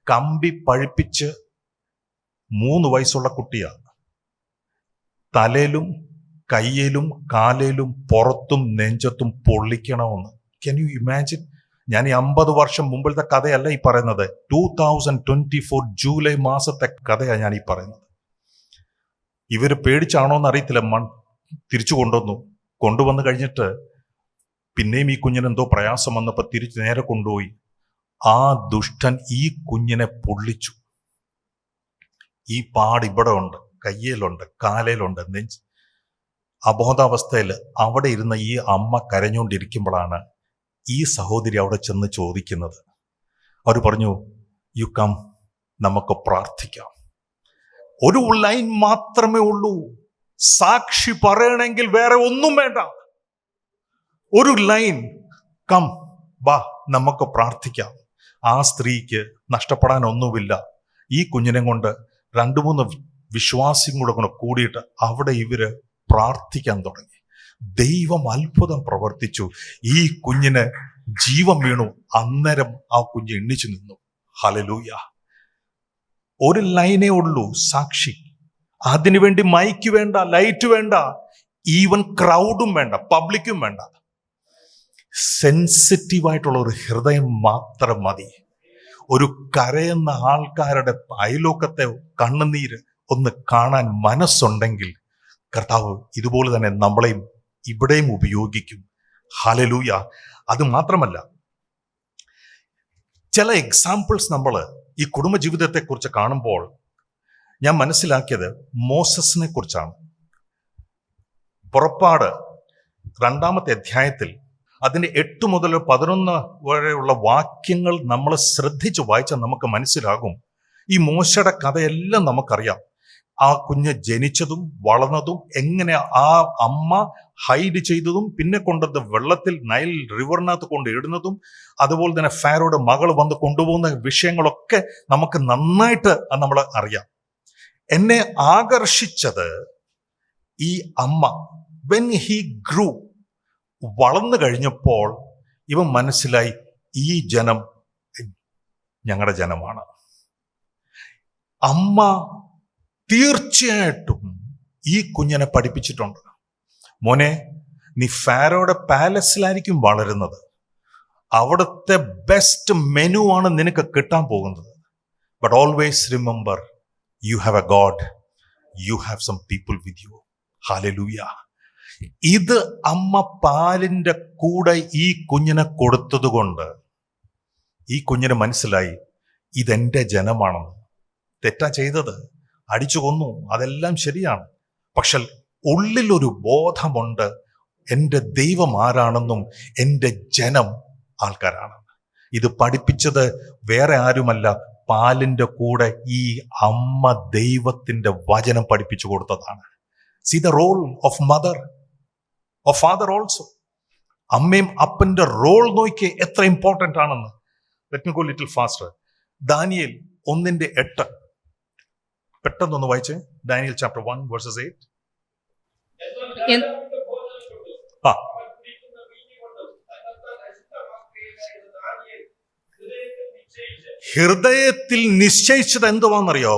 കമ്പി പഴിപ്പിച്ച് 3 വയസ്സുള്ള കുട്ടിയാണ്, തലയിലും കയ്യിലും കാലിലും പുറത്തും നെഞ്ചത്തും പൊള്ളിക്കണമെന്ന്. Can you imagine? ഞാൻ ഈ 50 വർഷം മുമ്പിലത്തെ കഥയല്ല ഈ പറയുന്നത്. 2024 ജൂലൈ മാസത്തെ കഥയാണ് ഞാൻ ഈ പറയുന്നത്. ഇവര് പേടിച്ചാണോ എന്ന് അറിയത്തില്ല, തിരിച്ചു കൊണ്ടുവന്നു കഴിഞ്ഞിട്ട് പിന്നെയും ഈ കുഞ്ഞിന് എന്തോ പ്രയാസം വന്നപ്പോൾ തിരിച്ചു നേരെ കൊണ്ടുപോയി. ആ ദുഷ്ടൻ ഈ കുഞ്ഞിനെ പൊള്ളിച്ചു. ഈ പാട് ഇവിടെ ഉണ്ട്, കയ്യിലുണ്ട്, കാലയിലുണ്ട്, നെഞ്ച്. അബോധാവസ്ഥയിൽ അവിടെ ഇരുന്ന ഈ അമ്മ കരഞ്ഞുകൊണ്ടിരിക്കുമ്പോഴാണ് ഈ സഹോദരി അവിടെ ചെന്ന് ചോദിക്കുന്നത്. അവർ പറഞ്ഞു, യു കം, നമുക്ക് പ്രാർത്ഥിക്കാം. ഒരു ലൈൻ മാത്രമേ ഉള്ളൂ. സാക്ഷി പറയണമെങ്കിൽ വേറെ ഒന്നും വേണ്ട. ഒരു ലൈൻ, കം, വാ, നമുക്ക് പ്രാർത്ഥിക്കാം. ആ സ്ത്രീക്ക് നഷ്ടപ്പെടാൻ ഒന്നുമില്ല. ഈ കുഞ്ഞിനെ കൊണ്ട് 2-3 വിശ്വാസികളും കൂടെ കൂടിയിട്ട് അവിടെ ഇവര് പ്രാർത്ഥിക്കാൻ തുടങ്ങി. ദൈവം അത്ഭുതം പ്രവർത്തിച്ചു. ഈ കുഞ്ഞിന് ജീവൻ വീണു. അന്നേരം ആ കുഞ്ഞ് എണ്ണിച്ചു നിന്നു. ഹല്ലേലൂയ. ഒരു ലൈനേ ഉള്ളൂ, സാക്ഷി. അതിനുവേണ്ടി മൈക്ക് വേണ്ട, ലൈറ്റ് വേണ്ട, ഈവൻ ക്രൗഡും വേണ്ട, പബ്ലിക്കും വേണ്ട. സെൻസിറ്റീവായിട്ടുള്ള ഒരു ഹൃദയം മാത്രം മതി. ഒരു കരയുന്ന ആൾക്കാരുടെ അയലോക്കത്തെ കണ്ണുനീര് ഒന്ന് കാണാൻ മനസ്സുണ്ടെങ്കിൽ കർത്താവ് ഇതുപോലെ തന്നെ നമ്മളെയും ഇവിടെയും ഉപയോഗിക്കും. ഹല്ലേലൂയ. അത് മാത്രമല്ല, ചില എക്സാമ്പിൾസ് നമ്മൾ ഈ കുടുംബജീവിതത്തെക്കുറിച്ച് കാണുമ്പോൾ ഞാൻ മനസ്സിലാക്കിയത് മോസസിനെ കുറിച്ചാണ്. പുറപ്പാട് 2-ാമത്തെ അധ്യായത്തിൽ അതിൻ്റെ 8 മുതൽ 11 വരെയുള്ള വാക്യങ്ങൾ നമ്മൾ ശ്രദ്ധിച്ച് വായിച്ചാൽ നമുക്ക് മനസ്സിലാകും. ഈ മോശയുടെ കഥയെല്ലാം നമുക്കറിയാം. ആ കുഞ്ഞ് ജനിച്ചതും വളർന്നതും, എങ്ങനെ ആ അമ്മ ഹൈഡ് ചെയ്തതും, പിന്നെ കൊണ്ടത് വെള്ളത്തിൽ നൈൽ റിവറിനകത്ത് കൊണ്ട് ഇടുന്നതും, അതുപോലെ തന്നെ ഫാരോയുടെ മകൾ വന്ന് കൊണ്ടുപോകുന്ന വിഷയങ്ങളൊക്കെ നമുക്ക് നന്നായിട്ട് നമ്മൾ അറിയാം. എന്നെ ആകർഷിച്ചത് ഈ അമ്മ, വെൻ ഹി ഗ്രൂ, വളർന്നു കഴിഞ്ഞപ്പോൾ ഇവൻ മനസ്സിലായി, ഈ ജനം ഞങ്ങളുടെ ജനമാണ്. അമ്മ തീർച്ചയായിട്ടും ഈ കുഞ്ഞിനെ പഠിപ്പിച്ചിട്ടുണ്ട്. മോനെ, നീ ഫാരോയുടെ പാലസിലായിരിക്കും വളരുന്നത്. അവിടുത്തെ ബെസ്റ്റ് മെനു ആണ് നിനക്ക് കിട്ടാൻ പോകുന്നത്. But always remember, you have a God, you have some people with you. Hallelujah. ഇത് അമ്മ പാലിന്റെ കൂടെ ഈ കുഞ്ഞിനെ കൊടുത്തത് കൊണ്ട് ഈ കുഞ്ഞിന് മനസ്സിലായി, ഇതെന്റെ ജനമാണെന്ന്. തെറ്റാ ചെയ്തത്, അടിച്ചു കൊന്നു, അതെല്ലാം ശരിയാണ്. പക്ഷെ ഉള്ളിലൊരു ബോധമുണ്ട്, എൻ്റെ ദൈവം ആരാണെന്നും എൻ്റെ ജനം ആൾക്കാരാണെന്ന്. ഇത് പഠിപ്പിച്ചത് വേറെ ആരുമല്ല, പാലിന്റെ കൂടെ ഈ അമ്മ ദൈവത്തിന്റെ വചനം പഠിപ്പിച്ചു കൊടുത്തതാണ്. See the role of mother, of father also. അമ്മയും അപ്പന്റെ റോൾ നോക്കിയേ എത്ര ഇമ്പോർട്ടൻ്റ് ആണെന്ന്. Let me go little faster. Daniel 1:8 പെട്ടെന്നൊന്ന് വായിച്ചേ. Daniel chapter 1 verses 8. ഹൃദയത്തിൽ നിശ്ചയിച്ചത് എന്തുവാണെന്നറിയോ?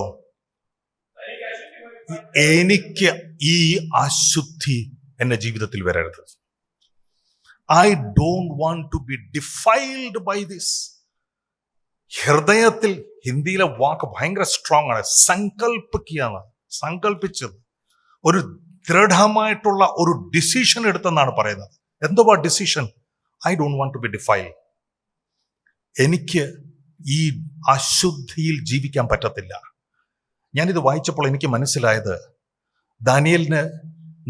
എനിക്ക് ഈ അശുദ്ധി എന്റെ ജീവിതത്തിൽ വരരുത്. I don't want to be defiled by this. ഹൃദയത്തിൽ, ഹിന്ദിയിലെ വാക്ക് ഭയങ്കര സ്ട്രോങ് ആണ്. സങ്കല്പിക്കുകയാണ്, സങ്കല്പിച്ചത്. ഒരു ദൃഢമായിട്ടുള്ള ഒരു ഡിസിഷൻ എടുത്തെന്നാണ് പറയുന്നത്. എന്തുവാ decision? I don't want to be defiled. എനിക്ക് ഈ അശുദ്ധിയിൽ ജീവിക്കാൻ പറ്റത്തില്ല. ഞാനിത് വായിച്ചപ്പോൾ എനിക്ക് മനസ്സിലായത്,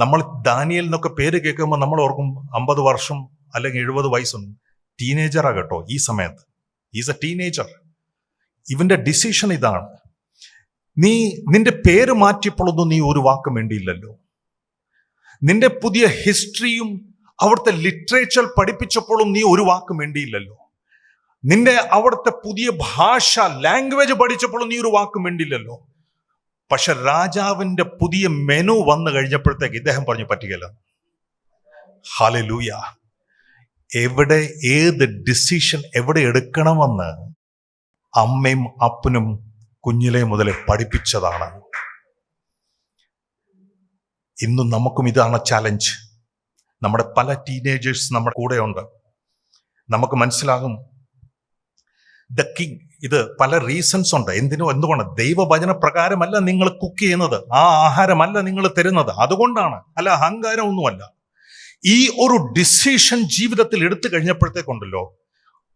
നമ്മൾ ദാനിയേൽ എന്നൊക്കെ പേര് കേൾക്കുമ്പോൾ നമ്മൾ ഓർക്കും 50 വർഷം അല്ലെങ്കിൽ 70 വയസ്സും. ടീനേജറാ കേട്ടോ ഈ സമയത്ത്. Is A teenager. ഇവന്റെ ഡിസിഷൻ ഇതാണ്. നിന്റെ പേര് മാറ്റിയപ്പോഴൊന്നും നീ ഒരു വാക്കും വേണ്ടിയില്ലല്ലോ. നിന്റെ പുതിയ ഹിസ്റ്ററിയും അവിടുത്തെ ലിറ്ററേച്ചർ പഠിപ്പിച്ചപ്പോഴും നീ ഒരു വാക്കും വേണ്ടിയില്ലല്ലോ. നിന്റെ അവിടുത്തെ പുതിയ ഭാഷ, ലാംഗ്വേജ് പഠിച്ചപ്പോഴും നീ ഒരു വാക്കും വേണ്ടിയില്ലല്ലോ. പക്ഷെ രാജാവിന്റെ പുതിയ മെനു വന്നു കഴിഞ്ഞപ്പോഴത്തേക്ക് ഇദ്ദേഹം പറഞ്ഞു പറ്റുകയില്ല. ഹല്ലേലൂയ. എവിടെ ഏത് ഡിസിഷൻ എവിടെ എടുക്കണമെന്ന് അമ്മയും അപ്പനും കുഞ്ഞിലെ മുതലേ പഠിപ്പിച്ചതാണ്. ഇന്നും നമുക്കും ഇതാണ് ചാലഞ്ച്. നമ്മുടെ പല ടീനേജേഴ്സ് നമ്മുടെ കൂടെയുണ്ട്. നമുക്ക് മനസ്സിലാകും ദ കിങ്. ഇത് പല റീസൺസ് ഉണ്ട്. എന്തുകൊണ്ട്? ദൈവവചന പ്രകാരമല്ല നിങ്ങൾ കുക്ക് ചെയ്യുന്നത്, ആ ആഹാരമല്ല നിങ്ങൾ തരുന്നത്, അതുകൊണ്ടാണ്. അല്ല, അഹങ്കാരം ഒന്നുമല്ല. ഈ ഒരു ഡിസിഷൻ ജീവിതത്തിൽ എടുത്തു കഴിഞ്ഞപ്പോഴത്തേക്കുണ്ടല്ലോ,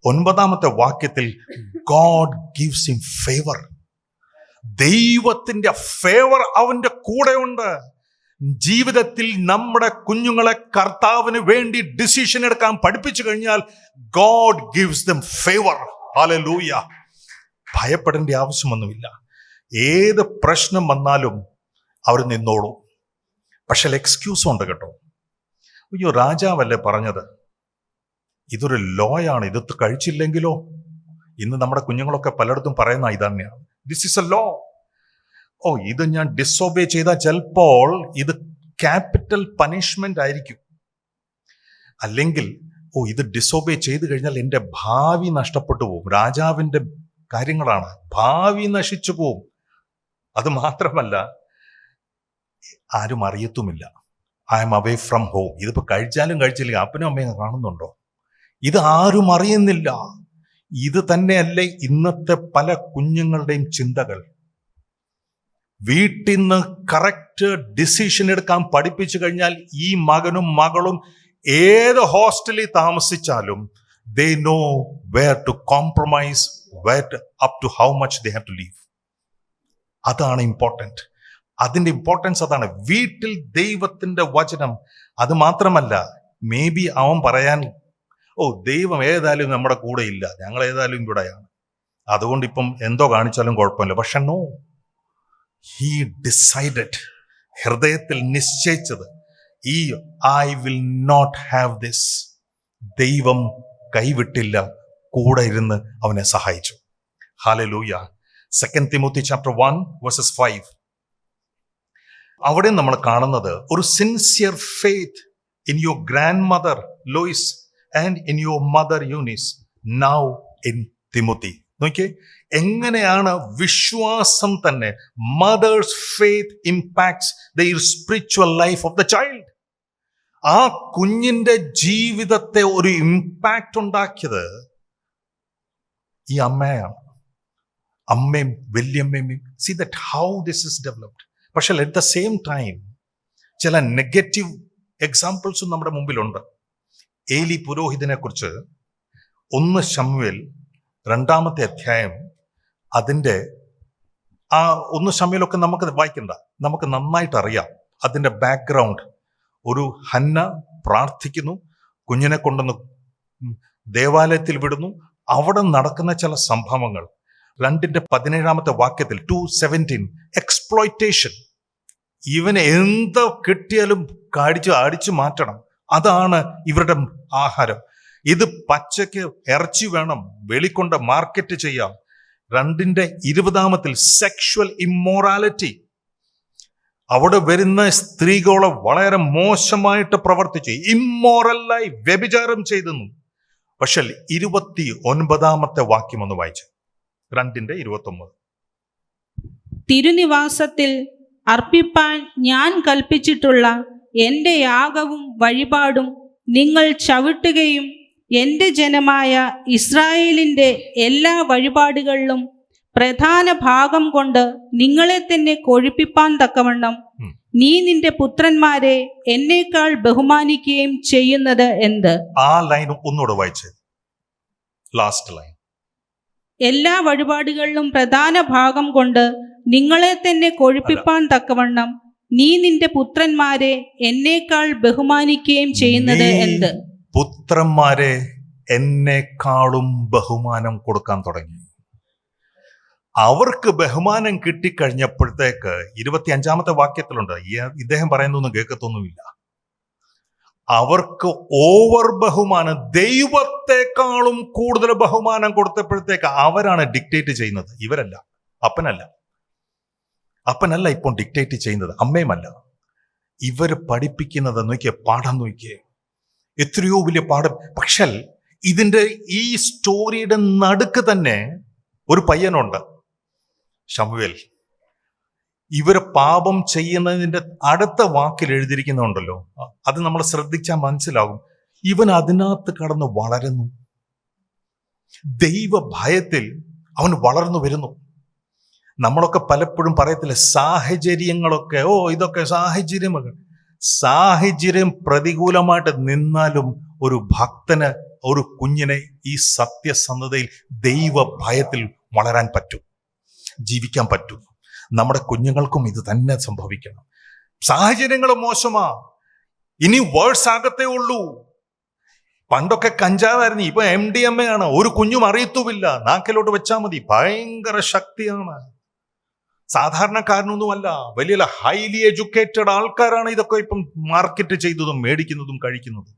9ാമത്തെ വാക്യത്തിൽ ഗോഡ് ഗിവ്സ് ഹിം ഫേവർ. ദൈവത്തിന്റെ ഫേവർ അവന്റെ കൂടെയുണ്ട്. ജീവിതത്തിൽ നമ്മുടെ കുഞ്ഞുങ്ങളെ കർത്താവിന് വേണ്ടി ഡിസിഷൻ എടുക്കാൻ പഠിപ്പിച്ചു കഴിഞ്ഞാൽ God gives dum favour. Hallelujah. ഭയപ്പെടേണ്ട ആവശ്യമൊന്നുമില്ല. ഏത് പ്രശ്നം വന്നാലും അവർ നിന്നോളൂ. പക്ഷെ എക്സ്ക്യൂസും ഉണ്ട് കേട്ടോ. അയ്യോ, രാജാവല്ലേ പറഞ്ഞത്, ഇതൊരു ലോയാണ്, ഇത് കഴിച്ചില്ലെങ്കിലോ? ഇന്ന് നമ്മുടെ കുഞ്ഞുങ്ങളൊക്കെ പലയിടത്തും പറയുന്ന ഇതന്നെയാണ്, ദിസ് ഇസ് എ ലോ. ഇത് ഞാൻ ഡിസോബേ ചെയ്താൽ ചിലപ്പോൾ ഇത് ക്യാപിറ്റൽ പണിഷ്മെന്റ് ആയിരിക്കും. അല്ലെങ്കിൽ ഇത് ഡിസോബേ ചെയ്തു കഴിഞ്ഞാൽ എൻ്റെ ഭാവി നഷ്ടപ്പെട്ടു പോകും. രാജാവിൻ്റെ കാര്യങ്ങളാണ്, ഭാവി നശിച്ചു പോവും. അത് മാത്രമല്ല, ആരും അറിയത്തുമില്ല. I am away from home. ഇതിപ്പോ കഴിച്ചാലും കഴിച്ചില്ലെങ്കിൽ അപ്പനും അമ്മയും കാണുന്നുണ്ടോ? ഇത് ആരും അറിയുന്നില്ല. ഇത് തന്നെയല്ലേ ഇന്നത്തെ പല കുഞ്ഞുങ്ങളുടെയും ചിന്തകൾ. വീട്ടിൽ നിന്ന് കറക്റ്റ് ഡിസിഷൻ എടുക്കാൻ പഠിപ്പിച്ചു കഴിഞ്ഞാൽ ഈ മകനും മകളും ഏത് ഹോസ്റ്റലിൽ താമസിച്ചാലും they know where to compromise, up to how much they have to leave. അതാണ് ഇമ്പോർട്ടൻറ്റ്. അതിൻ്റെ ഇമ്പോർട്ടൻസ് അതാണ്. വീട്ടിൽ ദൈവത്തിൻ്റെ വചനം. അത് മാത്രമല്ല, മേ ബി അവൻ പറയാൻ, ദൈവം ഏതായാലും നമ്മുടെ കൂടെ ഇല്ല, ഞങ്ങൾ ഏതായാലും ഇവിടെയാണ്, അതുകൊണ്ട് ഇപ്പം എന്തോ കാണിച്ചാലും കുഴപ്പമില്ല. പക്ഷെ നോ, ഹീ ഡിസൈഡഡ്, ഹൃദയത്തിൽ നിശ്ചയിച്ചത്, I will not have this. ദൈവം കൈവിട്ടില്ല, കൂടെ ഇരുന്ന് അവനെ സഹായിച്ചു. ഹല്ലേലൂയ. 2 Timothy chapter 1 verses 5. അവിടെ നമ്മൾ കാണുന്നത് ഒരു sincere faith in your grandmother Lois and in your mother Eunice, now in Timothy. നോക്കിയേ, എങ്ങനെയാണ് വിശ്വാസം തന്നെ, mother's faith impacts the spiritual life of the child. ആ കുഞ്ഞിന്റെ ജീവിതത്തെ ഒരു ഇമ്പാക്റ്റ് ഉണ്ടാക്കിയത് ഈ അമ്മയാണ്. അമ്മയും വല്യമ്മയും. See that how this is developed. പക്ഷെ അറ്റ് ദ സെയിം ടൈം ചില നെഗറ്റീവ് എക്സാമ്പിൾസും നമ്മുടെ മുമ്പിലുണ്ട്. ഏലി പുരോഹിതനെ കുറിച്ച് 1 ശമൂവേൽ 2-ാമത്തെ അധ്യായം, അതിൻ്റെ ആ 1 ശമൂവേലൊക്കെ നമുക്ക് വായിക്കണ്ട, നമുക്ക് നന്നായിട്ട് അറിയാം അതിൻ്റെ ബാക്ക്ഗ്രൗണ്ട്. ഒരു ഹന്ന പ്രാർത്ഥിക്കുന്നു, കുഞ്ഞിനെ കൊണ്ടുവന്ന് ദേവാലയത്തിൽ വിടുന്നു. അവിടെ നടക്കുന്ന ചില സംഭവങ്ങൾ 2:17 വാക്യത്തിൽ 2:17 എക്സ്പ്ലോയിറ്റേഷൻ. ഇവന് എന്തോ കിട്ടിയാലും അടിച്ചു മാറ്റണം, അതാണ് ഇവരുടെ ആഹാരം. ഇത് പച്ചയ്ക്ക് ഇറച്ചി വേണം, വെളിക്കൊണ്ട് മാർക്കറ്റ് ചെയ്യാം. 2:20 സെക്ഷുവൽ ഇമ്മോറാലിറ്റി. അവിടെ വരുന്ന സ്ത്രീകളെ വളരെ മോശമായിട്ട് പ്രവർത്തിച്ചു, ഇമ്മോറലായി വ്യഭിചാരം ചെയ്തെന്നു. പക്ഷെ 29 വാക്യം ഒന്ന് വായിച്ചു. 2:29. തിരുനിവാസത്തിൽ അർപ്പിപ്പാൻ ഞാൻ കൽപ്പിച്ചിട്ടുള്ള എൻ്റെ യാഗവും വഴിപാടും നിങ്ങൾ ചവിട്ടുകയും എൻ്റെ ജനമായ ഇസ്രായേലിൻ്റെ എല്ലാ വഴിപാടുകളിലും പ്രധാന ഭാഗം കൊണ്ട് നിങ്ങളെ തന്നെ കൊഴുപ്പിപ്പാൻ തക്കവണ്ണം നീ നിന്റെ പുത്രന്മാരെ എന്നേക്കാൾ ബഹുമാനിക്കുകയും ചെയ്യുന്നത് എന്ത്? ആ ലൈൻ ഒന്നുകൂടെ വായിച്ചേ, ലാസ്റ്റ് ലൈൻ. എല്ലാ വഴിപാടുകളിലും പ്രധാന ഭാഗം കൊണ്ട് നിങ്ങളെ തന്നെ കൊഴുപ്പിപ്പാൻ തക്കവണ്ണം നീ നിന്റെ പുത്രന്മാരെ എന്നേക്കാൾ ബഹുമാനിക്കുകയും ചെയ്യുന്നത് എന്ത്? പുത്രന്മാരെ എന്നെക്കാളും ബഹുമാനം കൊടുക്കാൻ തുടങ്ങി. അവർക്ക് ബഹുമാനം കിട്ടിക്കഴിഞ്ഞപ്പോഴത്തേക്ക് 25-ാമത്തെ വാക്യത്തിലുണ്ട്, ഇദ്ദേഹം പറയുന്നൊന്നും കേൾക്കത്തൊന്നുമില്ല. അവർക്ക് ഓവർ ബഹുമാനം, ദൈവത്തെക്കാളും കൂടുതൽ ബഹുമാനം കൊടുത്തപ്പോഴത്തേക്ക് അവരാണ് ഡിക്റ്റേറ്റ് ചെയ്യുന്നത്, ഇവരല്ല. അപ്പനല്ല ഇപ്പോൾ ഡിക്റ്റേറ്റ് ചെയ്യുന്നത്, അമ്മയുമല്ല. ഇവർ പഠിപ്പിക്കുന്നത് നോക്കിയേ, പാഠം നോക്കിയേ, എത്രയോ വലിയ പാഠം. പക്ഷേ ഇതിൻ്റെ ഈ സ്റ്റോറിയുടെ നടുക്ക് തന്നെ ഒരു പയ്യനുണ്ട്, ശമൂവേൽ. ഇവർ പാപം ചെയ്യുന്നതിൻ്റെ അടുത്ത വാക്കിൽ എഴുതിയിരിക്കുന്നുണ്ടല്ലോ, അത് നമ്മൾ ശ്രദ്ധിച്ചാൽ മനസ്സിലാകും. ഇവൻ അതിനകത്ത് കടന്ന് വളരുന്നു, ദൈവഭയത്തിൽ അവൻ വളർന്നു വരുന്നു. നമ്മളൊക്കെ പലപ്പോഴും പറയത്തില്ല, സാഹചര്യങ്ങളൊക്കെ, ഇതൊക്കെ സാഹചര്യം പ്രതികൂലമായിട്ട് നിന്നാലും ഒരു ഭക്തന്, ഒരു കുഞ്ഞിനെ ഈ സത്യസന്ധതയിൽ ദൈവഭയത്തിൽ വളരാൻ പറ്റും, ജീവിക്കാൻ പറ്റും. നമ്മുടെ കുഞ്ഞുങ്ങൾക്കും ഇത് തന്നെ സംഭവിക്കണം. സാഹചര്യങ്ങൾ മോശമാ, ഇനി വേഴ്സ് ആകത്തേ ഉള്ളൂ. പണ്ടൊക്കെ കഞ്ചാവായിരുന്നു, ഇപ്പൊ MDMA ആണ്. ഒരു കുഞ്ഞും അറിയത്തുമില്ല, നാക്കിലോട്ട് വെച്ചാൽ മതി. ഭയങ്കര ശക്തിയാണ്. സാധാരണക്കാരനൊന്നുമല്ല, വലിയ ഹൈലി എഡ്യൂക്കേറ്റഡ് ആൾക്കാരാണ് ഇതൊക്കെ ഇപ്പം മാർക്കറ്റ് ചെയ്തതും മേടിക്കുന്നതും കഴിക്കുന്നതും.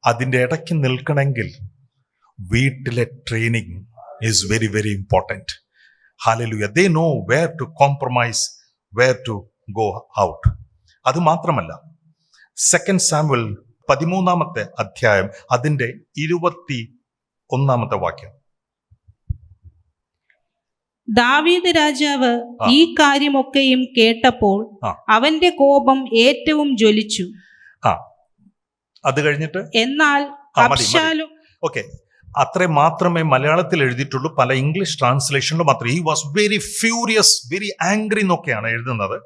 അതിൻ്റെ ഇടയ്ക്ക് നിൽക്കണമെങ്കിൽ വീട്ടിലെ training is very very important. Hallelujah. They know where to compromise, where to go out. അത് മാത്രമല്ല, 2 സാമുവേൽ 13-ാമത്തെ അധ്യായം അതിൻ്റെ 21-ാമത്തെ വാക്യം. ദാവീദ് രാജാവ് ഈ കാര്യമൊക്കെയും കേട്ടപ്പോൾ അവന്റെ കോപം ഏറ്റവും ജ്വലിച്ചു. അത് കഴിഞ്ഞിട്ട് എന്നാൽ അബ്ശാലോം, ഓക്കെ, അത്ര മാത്രമേ മലയാളത്തിൽ എഴുതിയിട്ടുള്ളൂ. പല ഇംഗ്ലീഷ് ട്രാൻസ്ലേഷനിലും മാത്രമേ. He was very furious, very angry എന്നൊക്കെയാണ് എഴുതുന്നത്.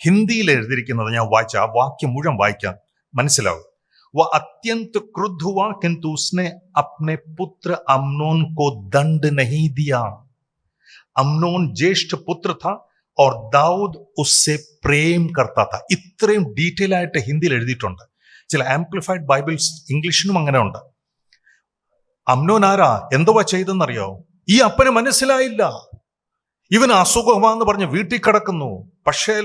ഹിന്ദിയിൽ എഴുതിയിരിക്കുന്നത് ഞാൻ വായിച്ച ആ വാക്യം മുഴുവൻ വായിക്കാൻ മനസ്സിലാവും. वह अत्यंत क्रुद्ध हुआ किंतु उसने अपने पुत्र अम्नोन को दंड नहीं दिया. अम्नोन ज्येष्ठ पुत्र था और दाऊद उससे प्रेम करता था. ഇത്രയും ഡീറ്റെയിൽ ആയിട്ട് ഹിന്ദിയിൽ എഴുതിയിട്ടുണ്ട്. ചില ആംപ്ലിഫൈഡ് ബൈബിൾസ് ഇംഗ്ലീഷിനും അങ്ങനെ ഉണ്ട്. അമ്നോൻ ആരാ, എന്തുവാ ചെയ്തെന്നറിയോ? ഈ അപ്പന് മനസ്സിലായില്ല. ഇവന് അസുഖമാണെന്ന് പറഞ്ഞ് വീട്ടിൽ കിടക്കുന്നു. പക്ഷേ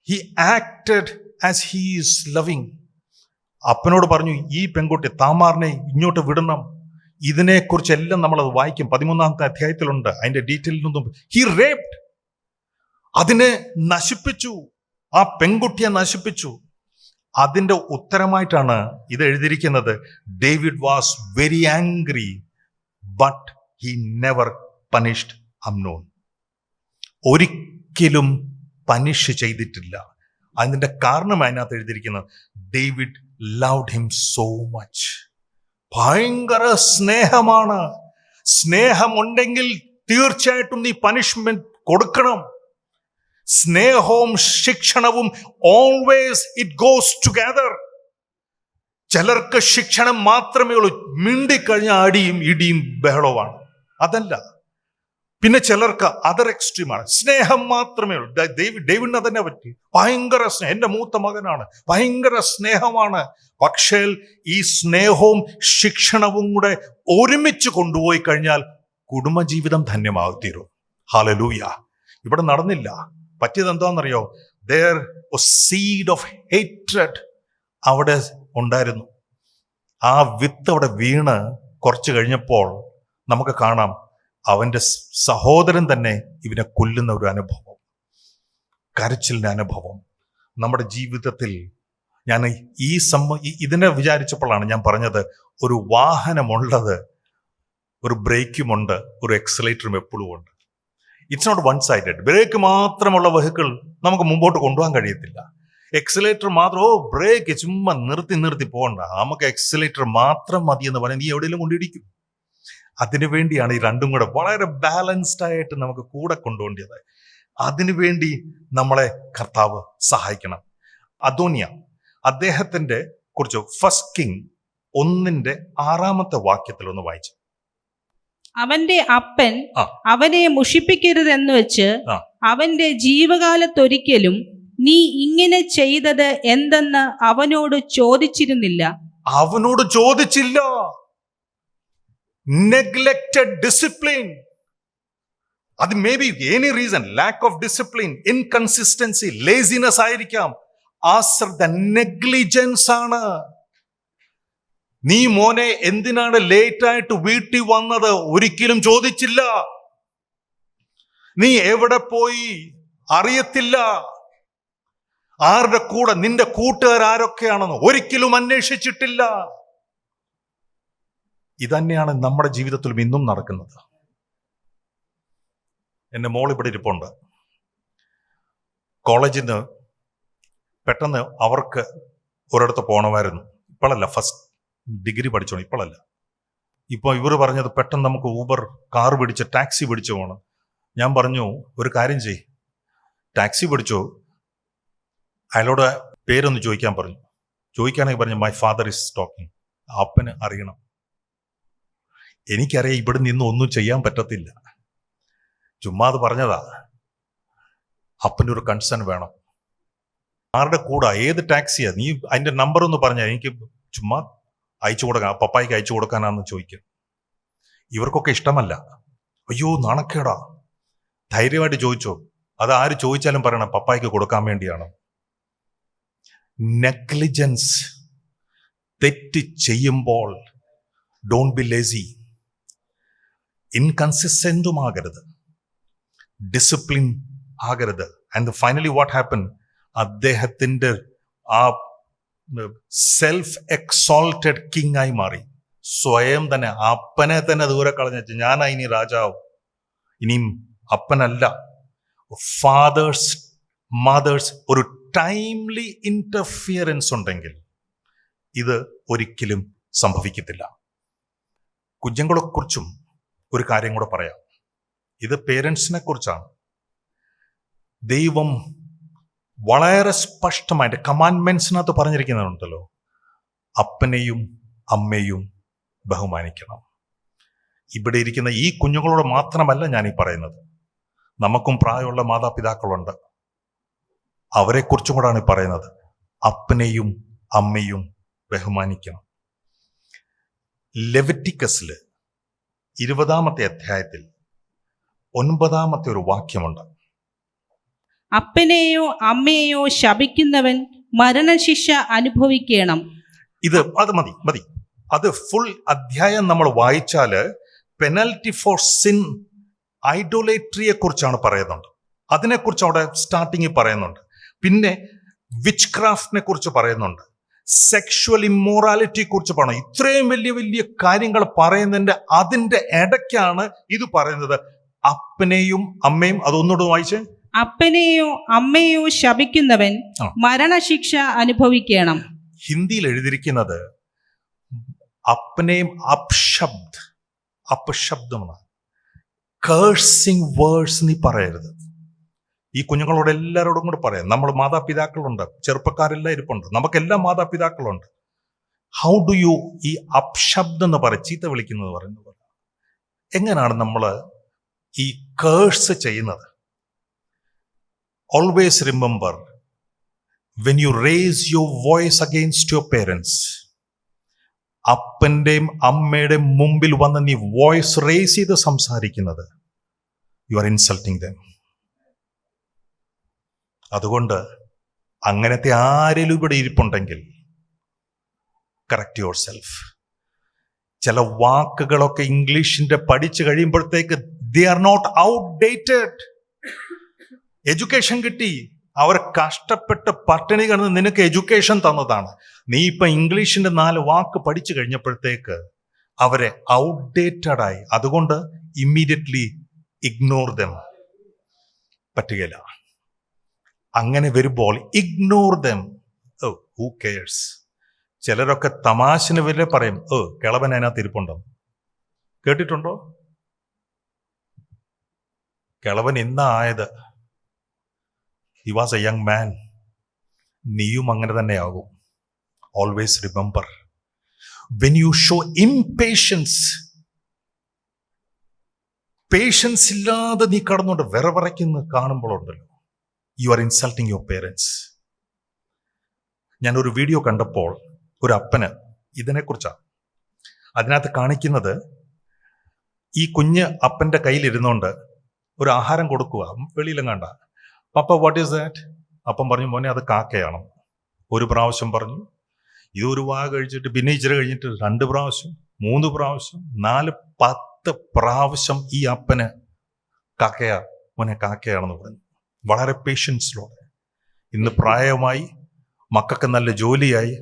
he acted as he is loving. അപ്പനോട് പറഞ്ഞു, ഈ പെൺകുട്ടി താമാറിനെ ഇങ്ങോട്ട് വിടണം. ഇതിനെക്കുറിച്ചെല്ലാം നമ്മളത് വായിക്കും. 13-ാമത്തെ അധ്യായത്തിലുണ്ട്. അതിന്റെ ഡീറ്റെയിലൊന്നും. ഹി റേപ്ഡ്, അതിനെ നശിപ്പിച്ചു, ആ പെൺകുട്ടിയെ നശിപ്പിച്ചു. അതിൻ്റെ ഉത്തരമായിട്ടാണ് ഇത് എഴുതിയിരിക്കുന്നത്. David was very angry but he never punished Amnon. ഒരിക്കലും പണിഷ് ചെയ്തിട്ടില്ല. അതിൻ്റെ കാരണം അതിനകത്ത് എഴുതിയിരിക്കുന്നത്, David loved him so much. ഭയങ്കര സ്നേഹമാണ്. സ്നേഹമുണ്ടെങ്കിൽ തീർച്ചയായിട്ടും നീ പണിഷ്മെന്റ് കൊടുക്കണം. സ്നേഹവും ശിക്ഷണവും ഓൾവേസ് ഇറ്റ് ഗോസ് ടുഗദർ. ചിലർക്ക് ശിക്ഷണം മാത്രമേ ഉള്ളൂ, മിണ്ടിക്കഴിഞ്ഞ അടിയും ഇടിയും ബഹളവുമാണ്. അതല്ല. പിന്നെ ചിലർക്ക് അതർ എക്സ്ട്രീമാണ്, സ്നേഹം മാത്രമേ ഉള്ളൂ. ഡേവിഡിനെ തന്നെ പറ്റി ഭയങ്കര സ്നേഹം. എൻ്റെ മൂത്ത മകനാണ്, ഭയങ്കര സ്നേഹമാണ്. പക്ഷേ ഈ സ്നേഹവും ശിക്ഷണവും കൂടെ ഒരുമിച്ച് കൊണ്ടുപോയി കഴിഞ്ഞാൽ കുടുംബജീവിതം ധന്യമാകത്തീരും. ഹല്ലേലൂയ. ഇവിടെ നടന്നില്ല. പറ്റിയത് എന്താണെന്നറിയോ? there was seed of hatred അവിടെ ഉണ്ടായിരുന്നു. ആ വിത്ത് അവിടെ വീണ് കുറച്ച് കഴിഞ്ഞപ്പോൾ നമുക്ക് കാണാം, അവൻ്റെ സഹോദരൻ തന്നെ ഇവനെ കൊല്ലുന്ന ഒരു അനുഭവം, കരച്ചിലിൻ്റെ അനുഭവം. നമ്മുടെ ജീവിതത്തിൽ ഞാൻ ഇതിനെ വിചാരിച്ചപ്പോഴാണ് ഞാൻ പറഞ്ഞത്, ഒരു വാഹനമുള്ളത് ഒരു ബ്രേക്കുമുണ്ട്, ഒരു എക്സലേറ്ററും എപ്പോഴും ഉണ്ട്. It's not one sided. Brake മാത്രമുള്ള വെഹിക്കിൾ നമുക്ക് മുമ്പോട്ട് കൊണ്ടുപോകാൻ കഴിയത്തില്ല. എക്സലേറ്റർ മാത്രം, ബ്രേക്ക് ചുമ്മാ നിർത്തി പോകണ്ട, നമുക്ക് എക്സലേറ്റർ മാത്രം മതി എന്ന് പറഞ്ഞാൽ നീ എവിടെയെങ്കിലും കൊണ്ടിടിക്കും. അതിനുവേണ്ടിയാണ് ഈ രണ്ടും കൂടെ വളരെ ബാലൻസ്ഡ് ആയിട്ട് നമുക്ക് കൂടെ കൊണ്ടുപോകേണ്ടത്. അതിനുവേണ്ടി നമ്മളെ കർത്താവ് സഹായിക്കണം. അദോനിയ, അദ്ദേഹത്തിന്റെ കുറിച്ച് ഫസ്റ്റ് കിങ് 1:6 വാക്യത്തിൽ ഒന്ന് വായിച്ചു. അവന്റെ അപ്പൻ അവനെ മുഷിപ്പിക്കരുതെന്ന് വെച്ച് അവന്റെ ജീവകാലത്തൊരിക്കലും നീ ഇങ്ങനെ ചെയ്തത് എന്തെന്ന് അവനോട് ചോദിച്ചിരുന്നില്ല. അവനോട് ചോദിച്ചില്ല. നെഗ്ലെക്റ്റഡ് ഡിസിപ്ലിൻ. അത് may be any reason, lack of discipline, inconsistency, laziness ആയിരിക്കാം. ആശ്രദ്ധ, നെഗ്ലിജൻസ് ആണ്. നീ മോനെ എന്തിനാണ് ലേറ്റ് ആയിട്ട് വീട്ടിൽ വന്നത് ഒരിക്കലും ചോദിച്ചില്ല. നീ എവിടെ പോയി അറിയത്തില്ല. ആരുടെ കൂടെ, നിന്റെ കൂട്ടുകാർ ആരൊക്കെയാണെന്ന് ഒരിക്കലും അന്വേഷിച്ചിട്ടില്ല. ഇതന്നെയാണ് നമ്മുടെ ജീവിതത്തിലും ഇന്നും നടക്കുന്നത്. എൻ്റെ മോൾ ഇവിടെ ഇരിപ്പുണ്ട്. കോളേജിൽ നിന്ന് പെട്ടെന്ന് അവർക്ക് ഒരിടത്ത് പോകണമായിരുന്നു. ഇപ്പോഴല്ല, ഫസ്റ്റ് ഡിഗ്രി പഠിച്ചോണം, ഇപ്പോഴല്ല. ഇപ്പോൾ ഇവർ പറഞ്ഞത് പെട്ടെന്ന് നമുക്ക് ഊബർ കാർ പിടിച്ച് ടാക്സി പിടിച്ചു പോകണം. ഞാൻ പറഞ്ഞു, ഒരു കാര്യം ചെയ്യ്, ടാക്സി പിടിച്ചോ, അയാളോട് പേരൊന്ന് ചോദിക്കാൻ പറഞ്ഞു. ചോദിക്കുകയാണെങ്കിൽ പറഞ്ഞു, മൈ ഫാദർ ഇസ് ടോക്കിംഗ്. അപ്പന് അറിയണം. എനിക്കറിയാം ഇവിടെ നിന്ന് ഒന്നും ചെയ്യാൻ പറ്റത്തില്ല. ചുമ്മാ അത് പറഞ്ഞതാ. അപ്പൻ്റെ ഒരു കൺസേൺ വേണം. ആരുടെ കൂടെ, ഏത് ടാക്സിയാ, നീ അതിന്റെ നമ്പർ ഒന്ന് പറഞ്ഞാൽ എനിക്ക് ചുമ്മാ അയച്ചു കൊടുക്കാൻ, പപ്പായ്ക്ക് അയച്ചു കൊടുക്കാനാന്ന് ചോദിക്കുക. ഇവർക്കൊക്കെ ഇഷ്ടമല്ല. അയ്യോ നാണക്കേടാ. ധൈര്യമായിട്ട് ചോദിച്ചോ. അത് ആര് ചോദിച്ചാലും പറയണം പപ്പായ്ക്ക് കൊടുക്കാൻ വേണ്ടിയാണ്. നെഗ്ലിജൻസ്, തെറ്റ് ചെയ്യുമ്പോൾ ഡോണ്ട് ബി ലേസി. ഇൻകൺസിസ്റ്റന്റും ആകരുത്, ഡിസിപ്ലിൻ ആകരുത്. ആൻഡ് ഫൈനലി വാട്ട് ഹാപ്പൻ, അദ്ദേഹത്തിന്റെ ആ സെൽഫ് എക്സോൾട്ടഡ് കിങ് ആയി മാറി. സ്വയം തന്നെ അപ്പനെ തന്നെ ദൂരെ കളഞ്ഞു. ഞാനാ ഇനി രാജാവ്, ഇനിയും അപ്പനല്ല. ഫാദേഴ്സ്, മദേഴ്സ് ഒരു ടൈംലി ഇന്റർഫിയറൻസ് ഉണ്ടെങ്കിൽ ഇത് ഒരിക്കലും സംഭവിക്കത്തില്ല. കുഞ്ഞുങ്ങളെക്കുറിച്ചും ഒരു കാര്യം കൂടെ പറയാം. ഇത് പേരൻസിനെ കുറിച്ചാണ്. ദൈവം വളരെ സ്പഷ്ടമായിട്ട് കമാൻഡ്മെന്റ്സിനകത്ത് പറഞ്ഞിരിക്കുന്നുണ്ടല്ലോ, അപ്പനെയും അമ്മയും ബഹുമാനിക്കണം. ഇവിടെ ഇരിക്കുന്ന ഈ കുഞ്ഞുങ്ങളോട് മാത്രമല്ല ഞാൻ ഈ പറയുന്നത്. നമുക്കും പ്രായമുള്ള മാതാപിതാക്കളുണ്ട്. അവരെക്കുറിച്ചും കൂടാണ് ഈ പറയുന്നത്. അപ്പനെയും അമ്മയും ബഹുമാനിക്കണം. ലെവിറ്റിക്കസിൽ 20 അധ്യായത്തിൽ 9 ഒരു വാക്യമുണ്ട്. അപ്പനെയോ അമ്മയെയോ ശപിക്കുന്നവൻ മരണശിക്ഷ അനുഭവിക്കണം. അത് മതി. അത് ഫുൾ അധ്യായം നമ്മൾ വായിച്ചാല് പെനൽറ്റി ഫോർ സിൻ, ഐഡോലേട്രിയെ കുറിച്ചാണ് പറയുന്നുണ്ട്. അതിനെക്കുറിച്ച് അവിടെ സ്റ്റാർട്ടിങ്ങിൽ പറയുന്നുണ്ട്. പിന്നെ വിച്ച് ക്രാഫ്റ്റിനെ കുറിച്ച് പറയുന്നുണ്ട്. സെക്ഷുവൽ ഇമ്മോറാലിറ്റിയെ കുറിച്ച് പറയണം. ഇത്രയും വലിയ വലിയ കാര്യങ്ങൾ പറയുന്നതിന്റെ അതിന്റെ ഇടയ്ക്കാണ് ഇത് പറയുന്നത്. അപ്പനെയും അമ്മയും, അതൊന്നുകൂടെ വായിച്ചേ. അപ്പനെയോ അമ്മയെയോ ശപിക്കുന്നവൻ മരണശിക്ഷ അനുഭവിക്കണം. ഹിന്ദിയിൽ എഴുതിയിരിക്കുന്നത് അപ്പനെയും അപശബ്ദമാണ്. കേഴ്സിംഗ് വേർഡ്സ് നീ പറയരുത്. ഈ കുഞ്ഞുങ്ങളോട് എല്ലാവരോടും കൂടെ പറയാം. നമ്മൾ മാതാപിതാക്കളുണ്ട്, ചെറുപ്പക്കാരെല്ലാം ഇരിപ്പുണ്ട്, നമുക്കെല്ലാം മാതാപിതാക്കളുണ്ട്. ഹൗ ഡു യു ഈ അപശബ്ദം എന്ന് പറയും, ചീത്ത വിളിക്കുന്നത് പറയുന്നത് എങ്ങനെയാണ് നമ്മൾ ഈ കേഴ്സ് ചെയ്യുന്നത്? Always remember, when you raise your voice against your parents, അപ്പന്റെയും അമ്മയുടെയും മുമ്പിൽ വന്ന് നീ വോയിസ് റേസ് ചെയ്ത് സംസാരിക്കുന്നത്, യു ആർ ഇൻസൾട്ടിങ് ദം. അതുകൊണ്ട് അങ്ങനത്തെ ആരെങ്കിലും ഇവിടെ ഇരിപ്പുണ്ടെങ്കിൽ കറക്റ്റ് യുവർ സെൽഫ്. ചില വാക്കുകളൊക്കെ ഇംഗ്ലീഷിന്റെ പഠിച്ചു കഴിയുമ്പോഴത്തേക്ക് they are not outdated. Education കിട്ടി, അവർ കഷ്ടപ്പെട്ട് പട്ടിണി കിടന്ന് നിനക്ക് എഡ്യൂക്കേഷൻ തന്നതാണ്. നീ ഇപ്പൊ ഇംഗ്ലീഷിന്റെ 4 വാക്ക് പഠിച്ചു കഴിഞ്ഞപ്പോഴത്തേക്ക് അവരെ ഔട്ട്ഡേറ്റഡ് ആയി. അതുകൊണ്ട് ഇമ്മീഡിയറ്റ്ലി ഇഗ്നോർ ദം പറ്റുകയില്ല. അങ്ങനെ വരുമ്പോൾ ഇഗ്നോർ ദം. Who CARES? ചിലരൊക്കെ തമാശന് വരെ പറയും, കിളവൻ അതിനകത്ത് ഇരിപ്പുണ്ടോ. കേട്ടിട്ടുണ്ടോ? കിളവൻ ഇന്നായത്. He was a young man. നീയും അങ്ങനെ തന്നെയാകും. Always remember, when you show impatience, patience ഇല്ലാതെ നീ കടന്നുകൊണ്ട് വിറവിറയ്ക്കുന്ന കാണുമ്പോഴുണ്ടല്ലോ, you are insulting your parents. ഞാനൊരു വീഡിയോ കണ്ടപ്പോൾ ഒരു അപ്പന് ഇതിനെക്കുറിച്ചാണ്. അതിനകത്ത് കാണിക്കുന്നത്, ഈ കുഞ്ഞ് അപ്പൻ്റെ കയ്യിലിരുന്നുകൊണ്ട് ഒരു ആഹാരം കൊടുക്കുക, വെളിയിലും കണ്ട. പപ്പ വാട്ട് ഈസ് ദാറ്റ്? അപ്പം പറഞ്ഞു, മോനെ അത് കാക്കയാണ്. ഒരു പ്രാവശ്യം പറഞ്ഞു, ഇതൊരു വാ കഴിച്ചിട്ട് പിന്നെ ഇച്ചിരി കഴിഞ്ഞിട്ട് 2 പ്രാവശ്യം, 3 പ്രാവശ്യം, 4, 10 പ്രാവശ്യം ഈ അപ്പന് മോനെ കാക്കയാണെന്ന് പറഞ്ഞു. വളരെ പേഷ്യൻസിലൂടെ. ഇന്ന് പ്രായമായി, മക്കൾക്ക് നല്ല ജോലിയായി,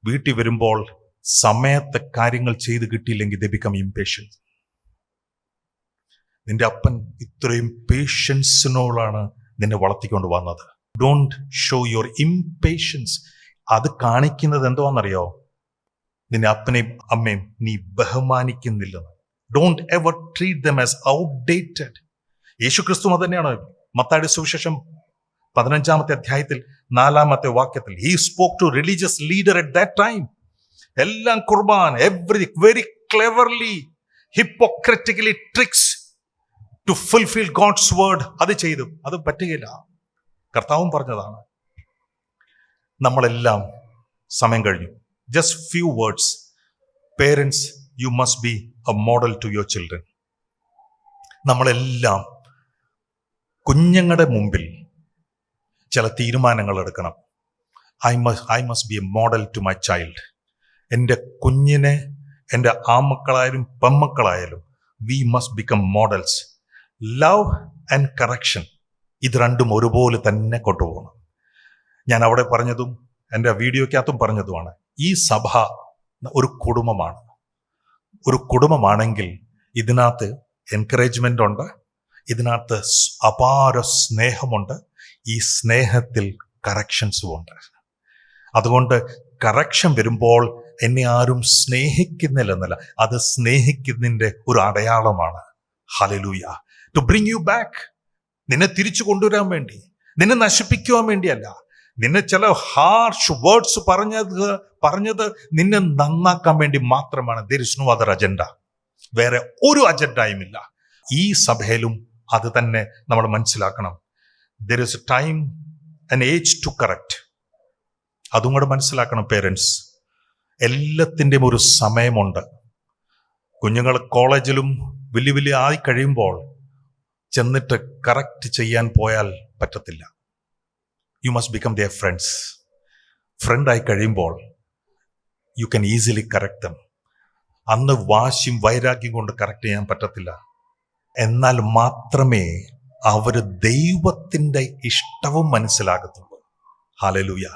വീട്ടിൽ വരുമ്പോൾ സമയത്ത് കാര്യങ്ങൾ ചെയ്ത് കിട്ടിയില്ലെങ്കിൽ ദേ ബിക്കം ഇംപേഷ്യൻസ്. നിന്റെ അപ്പൻ ഇത്രയും പേഷ്യൻസിനോടാണ് നിന്നെ വളർത്തിക്കൊണ്ട് വന്നത്. Don't show your impatience. അത് കാണിക്കുന്നത് എന്തുവാണെന്നറിയോ? നിന്റെ അപ്പനെയും അമ്മയും നീ ബഹുമാനിക്കുന്നില്ലെന്ന്. Don't ever treat them as outdated. യേശു ക്രിസ്തു അത് തന്നെയാണ്. മത്തായിയുടെ സുവിശേഷം 15-ാമത്തെ അധ്യായത്തിൽ 4-ാമത്തെ വാക്യത്തിൽ, he spoke to religious leader at that time. എല്ലാം കുർബാൻ, everything very cleverly, hypocritically tricks to fulfil God's word. അത് ചെയ്തു. അത് പറ്റുകയില്ല. കർത്താവും പറഞ്ഞതാണ്. നമ്മളെല്ലാം സമയം കഴിഞ്ഞു. Just few words. Parents, you must be a model to your children. നമ്മളെല്ലാം കുഞ്ഞുങ്ങളുടെ മുമ്പിൽ ചില തീരുമാനങ്ങൾ എടുക്കണം. I must be a model to my child. എൻ്റെ കുഞ്ഞിനെ, എൻ്റെ ആമക്കളായാലും പെമ്മക്കളായാലും, we must become models. Love and correction, ഇത് രണ്ടും ഒരുപോലെ തന്നെ കൊണ്ടുപോകണം. ഞാൻ അവിടെ പറഞ്ഞതും എൻ്റെ വീഡിയോയ്ക്കകത്തും പറഞ്ഞതുമാണ്, ഈ സഭ ഒരു കുടുംബമാണ്. ഒരു കുടുംബമാണെങ്കിൽ ഇതിനകത്ത് എൻകറേജ്മെൻ്റ് ഉണ്ട്, ഇതിനകത്ത് അപാര സ്നേഹമുണ്ട്, ഈ സ്നേഹത്തിൽ കറക്ഷൻസും ഉണ്ട്. അതുകൊണ്ട് കറക്ഷൻ വരുമ്പോൾ എന്നെ ആരും സ്നേഹിക്കുന്നില്ലെന്നല്ല, അത് സ്നേഹിക്കുന്നതിൻ്റെ ഒരു അടയാളമാണ്. Hallelujah. To bring you back, നിന്നെ തിരിച്ചു കൊണ്ടുവരാൻ വേണ്ടി, നിന്നെ നശിപ്പിക്കുവാൻ വേണ്ടിയല്ല. നിന്നെ ചില ഹാർഷ് വേർഡ്സ് പറഞ്ഞത് നിന്നെ നന്നാക്കാൻ വേണ്ടി മാത്രമാണ്. There is no other agenda. വേറെ ഒരു അജണ്ടയും ഇല്ല. ഈ സഭയിലും അത് തന്നെ നമ്മൾ മനസ്സിലാക്കണം. There is a time and age to correct. അതും കൂടെ മനസ്സിലാക്കണം പേരൻസ്. എല്ലാത്തിൻ്റെയും ഒരു സമയമുണ്ട്. കുഞ്ഞുങ്ങൾ കോളേജിലും വലിയ ആയി കഴിയുമ്പോൾ ചെന്നിട്ട് കറക്റ്റ് ചെയ്യാൻ പോയാൽ പറ്റത്തില്ല. You must become their friends. ഫ്രണ്ടായി കഴിയുമ്പോൾ you can easily correct them. അന്ന് വാശിയും വൈരാഗ്യം കൊണ്ട് കറക്റ്റ് ചെയ്യാൻ പറ്റത്തില്ല. എന്നാൽ മാത്രമേ അവർ ദൈവത്തിൻ്റെ ഇഷ്ടവും മനസ്സിലാകത്തുള്ളൂ. ഹല്ലേലൂയ.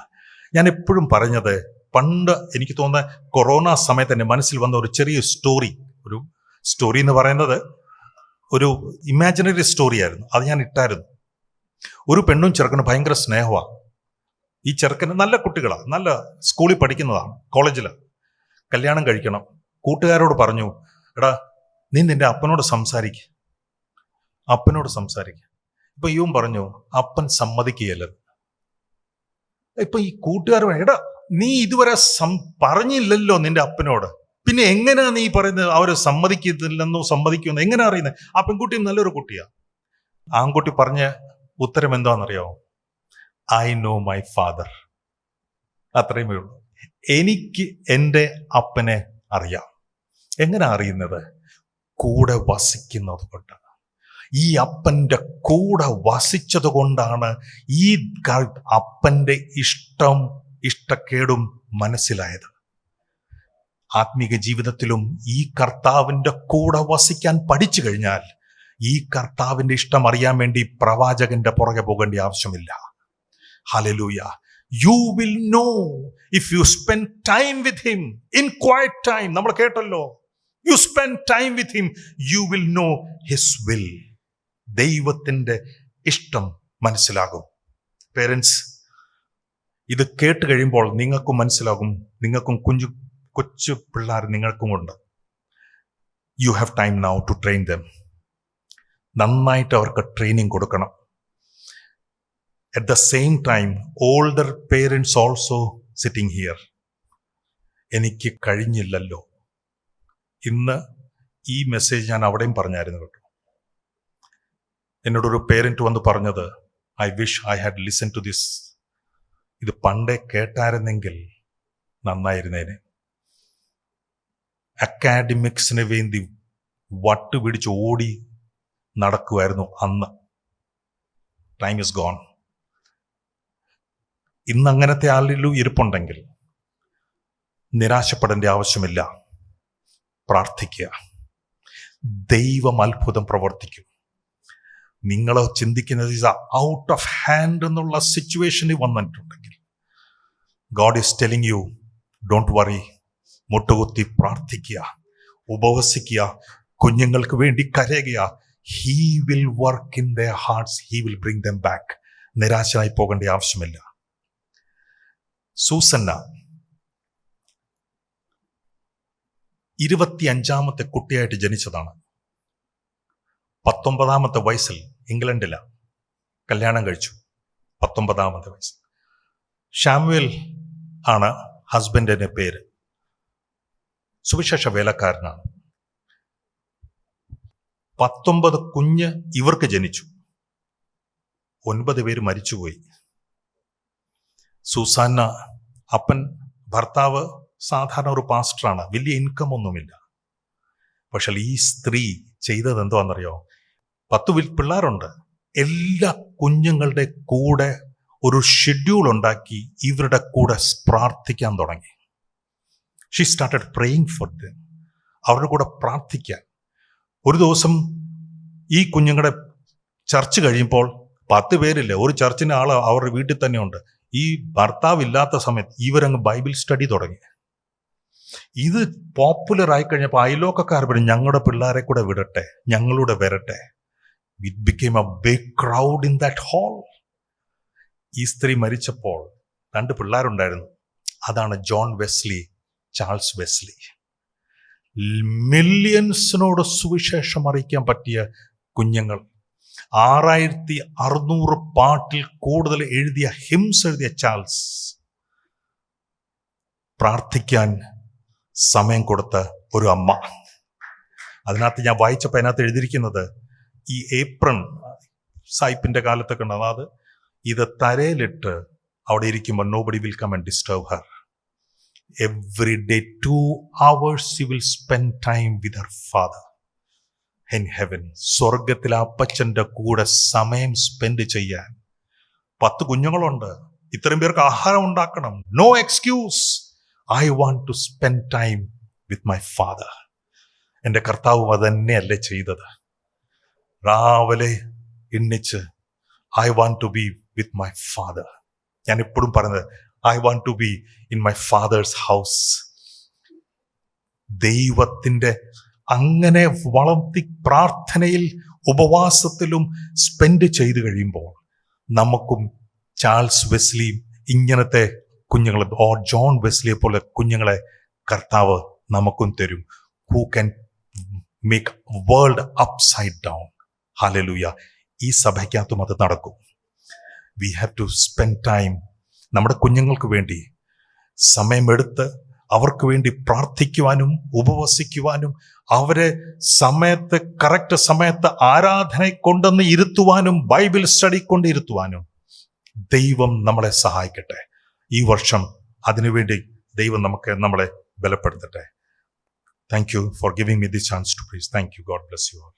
ഞാൻ എപ്പോഴും പറഞ്ഞത്, പണ്ട് എനിക്ക് തോന്നുന്ന കൊറോണ സമയത്ത് എൻ്റെ മനസ്സിൽ വന്ന ഒരു ചെറിയ ഒരു സ്റ്റോറി എന്ന് പറയുന്നത് ഒരു ഇമാജിനറി സ്റ്റോറി ആയിരുന്നു. അത് ഞാൻ ഇട്ടായിരുന്നു. ഒരു പെണ്ണും ചെറുക്കനും ഭയങ്കര സ്നേഹമാണ്. ഈ ചെറുക്കന് നല്ല കുട്ടികളാണ്, നല്ല സ്കൂളിൽ പഠിക്കുന്നതാണ്, കോളേജിലാണ്. കല്യാണം കഴിക്കണം. കൂട്ടുകാരോട് പറഞ്ഞു, എടാ നീ നിന്റെ അപ്പനോട് സംസാരിക്കുക. ഇപ്പൊ ഇവൻ പറഞ്ഞു, അപ്പൻ സമ്മതിക്കുകയല്ല. ഇപ്പൊ ഈ കൂട്ടുകാർ, എടാ നീ ഇതുവരെ പറഞ്ഞില്ലല്ലോ നിന്റെ അപ്പനോട്, പിന്നെ എങ്ങനെയാ നീ പറയുന്നത് അവര് സമ്മതിക്കുമെന്നോ എങ്ങനെ അറിയുന്നത്? ആ പെൺകുട്ടിയും നല്ലൊരു കുട്ടിയാ. ആൺകുട്ടി പറഞ്ഞ ഉത്തരം എന്താണെന്നറിയോ? I know my father. അത്രയുമേ ഉള്ളൂ. എനിക്ക് എൻ്റെ അപ്പനെ അറിയാം. എങ്ങനെ അറിയുന്നത്? കൂടെ വസിക്കുന്നത് കൊണ്ട്. ഈ അപ്പൻ്റെ കൂടെ വസിച്ചത് കൊണ്ടാണ് ഈ അപ്പൻ്റെ ഇഷ്ടക്കേടും മനസ്സിലായത്. ആത്മീക ജീവിതത്തിലും ഈ കർത്താവിൻ്റെ കൂടെ വസിക്കാൻ പഠിച്ചു കഴിഞ്ഞാൽ ഈ കർത്താവിൻ്റെ ഇഷ്ടം അറിയാൻ വേണ്ടി പ്രവാചകന്റെ പുറകെ പോകേണ്ട ആവശ്യമില്ല. Hallelujah. You will know if you spend time with him in quiet time. നമ്മൾ കേട്ടല്ലോ, You spend time with him, you will know his will. ദൈവത്തിൻ്റെ ഇഷ്ടം മനസ്സിലാകും. പേരൻസ്, ഇത് കേട്ട് കഴിയുമ്പോൾ നിങ്ങൾക്കും മനസ്സിലാകും, നിങ്ങൾക്കും കൊച്ചു പിള്ളേർ നിങ്ങൾക്കുമുണ്ട്. You have time now to train them. നന്നായിട്ട് അവർക്ക് ട്രെയിനിങ് കൊടുക്കണം. At the same time older parents also sitting here. എനിക്ക് കഴിഞ്ഞില്ലല്ലോ. ഇന്ന് ഈ മെസ്സേജ് ഞാൻ അവിടെയും പറഞ്ഞായിരുന്നു കേട്ടോ. എന്നോടൊരു പേരൻറ്റ് വന്ന് പറഞ്ഞത്, I wish I had listen to this. ഇത് പണ്ടേ കേട്ടായിരുന്നെങ്കിൽ നന്നായിരുന്നേനെ. അക്കാഡമിക്സിന് വേണ്ടി വട്ട് പിടിച്ച് ഓടി നടക്കുമായിരുന്നു അന്ന്. Time is gone. ഇന്ന് അങ്ങനത്തെ ആളിലും ഇരിപ്പുണ്ടെങ്കിൽ നിരാശപ്പെടേണ്ട ആവശ്യമില്ല. പ്രാർത്ഥിക്കുക. ദൈവം അത്ഭുതം പ്രവർത്തിക്കും. നിങ്ങൾ ചിന്തിക്കുന്നത് ഔട്ട് ഓഫ് ഹാൻഡ് എന്നുള്ള സിറ്റുവേഷനിൽ വന്നിട്ടുണ്ടെങ്കിൽ, God is telling you, don't worry. മുട്ടുകുത്തി പ്രാർത്ഥിക്കുക, ഉപവസിക്കുക, കുഞ്ഞുങ്ങൾക്ക് വേണ്ടി കരയുക. He will work in their hearts, he will bring them back. നിരാശനായി പോകേണ്ട ആവശ്യമില്ല. സൂസന്ന 25ാമത്തെ കുട്ടിയായിട്ട് ജനിച്ചതാണ്. 19ാമത്തെ വയസ്സിൽ ഇംഗ്ലണ്ടിലാണ് കല്യാണം കഴിച്ചു. 19ാമത്തെ വയസ്സിൽ. ഷാമുവേൽ ആണ് ഹസ്ബൻഡിന്റെ പേര്. സുവിശേഷ വേലക്കാരനാണ്. 19 കുഞ്ഞ് ഇവർക്ക് ജനിച്ചു. 9 പേര് മരിച്ചുപോയി. സൂസാന്ന, ഭർത്താവ് സാധാരണ ഒരു പാസ്റ്ററാണ്, വലിയ ഇൻകം ഒന്നുമില്ല. പക്ഷെ ഈ സ്ത്രീ ചെയ്തത് എന്താണെന്നറിയോ? 10 പിള്ളേരുണ്ട്. എല്ലാ കുഞ്ഞുങ്ങളുടെ കൂടെ ഒരു ഷെഡ്യൂൾ ഉണ്ടാക്കി ഇവരുടെ കൂടെ പ്രാർത്ഥിക്കാൻ തുടങ്ങി. She started praying for them. അവരുടെ കൂടെ പ്രാർത്ഥിക്കാൻ. ഒരു ദിവസം ഈ കുഞ്ഞുങ്ങളുടെ ചർച്ച് കഴിയുമ്പോൾ 10 പേരില്ല, ഒരു ചർച്ചിന് ആൾ അവരുടെ വീട്ടിൽ തന്നെ ഉണ്ട്. ഈ ഭർത്താവില്ലാത്ത സമയത്ത് ഇവരങ്ങ് ബൈബിൾ സ്റ്റഡി തുടങ്ങി. ഇത് പോപ്പുലർ ആയി കഴിഞ്ഞപ്പോൾ അയലോക്കക്കാർ പറഞ്ഞു, ഞങ്ങളുടെ പിള്ളേരെ കൂടെ വിടട്ടെ, ഞങ്ങളുടെ വരട്ടെ. It became a big crowd in that hall. ഈ സ്ത്രീ മരിച്ചപ്പോൾ 2 പിള്ളേരുണ്ടായിരുന്നു. അതാണ് ജോൺ വെസ്ലി, ചാൾസ് വെസ്ലി. മില്യൺസിനോട് സുവിശേഷം അറിയിക്കാൻ പറ്റിയ കുഞ്ഞുങ്ങൾ. 6600 പാട്ടിൽ കൂടുതൽ എഴുതിയ ഹിംസ് എഴുതിയ ചാൾസ്. പ്രാർത്ഥിക്കാൻ സമയം കൊടുത്ത ഒരു അമ്മ. അതിനകത്ത് ഞാൻ വായിച്ചപ്പോൾ അതിനകത്ത് എഴുതിയിരിക്കുന്നത്, ഈ ഏപ്രൺ സായിപ്പിന്റെ കാലത്തൊക്കെ ഉണ്ട്, അതായത് ഇത് തരയിലിട്ട് അവിടെ ഇരിക്കുമ്പോൾ nobody will come and disturb her. Every day 2 hours she will spend time with her father in heaven. സ്വർഗത്തിലെ അപ്പച്ചന്റെ കൂടെ സമയം സ്പെൻഡ് ചെയ്യാൻ. 10 കുഞ്ഞുങ്ങളുണ്ട്. ഇത്രയും പേർക്ക് ആഹാരം ഉണ്ടാക്കണം. No excuse. I want to spend time with my father. എൻ്റെ കർത്താവും അതന്നെയല്ലേ ചെയ്തത്. രാവിലെ എണ്ണിച്ച് I want to be with my father. ഞാൻ എപ്പോഴും പറയുന്നത്, I want to be in my father's house. ദൈവത്തിൻ്റെ അങ്ങനെ വളർത്തി പ്രാർത്ഥനയിൽ ഉപവാസത്തിലും സ്പെൻഡ് ചെയ്ത് കഴിയുമ്പോൾ നമുക്കും ചാൾസ് വെസ്ലിയും ഇങ്ങനത്തെ കുഞ്ഞുങ്ങളെ, ജോൺ വെസ്ലിയെ പോലെ കുഞ്ഞുങ്ങളെ കർത്താവ് നമുക്കും തരും. Who can make world upside down. Hallelujah. ഈ സഭയ്ക്കകത്തും അത് നടക്കും. We have to spend time. നമ്മുടെ കുഞ്ഞുങ്ങൾക്ക് വേണ്ടി സമയമെടുത്ത് അവർക്ക് വേണ്ടി പ്രാർത്ഥിക്കുവാനും ഉപവസിക്കുവാനും അവരെ കറക്റ്റ് സമയത്ത് ആരാധന കൊണ്ടുവന്ന് ഇരുത്തുവാനും ബൈബിൾ സ്റ്റഡി കൊണ്ട് ഇരുത്തുവാനും ദൈവം നമ്മളെ സഹായിക്കട്ടെ. ഈ വർഷം അതിനുവേണ്ടി ദൈവം നമ്മളെ ബലപ്പെടുത്തട്ടെ. Thank you for giving me the chance to preach. Thank you. God bless you all.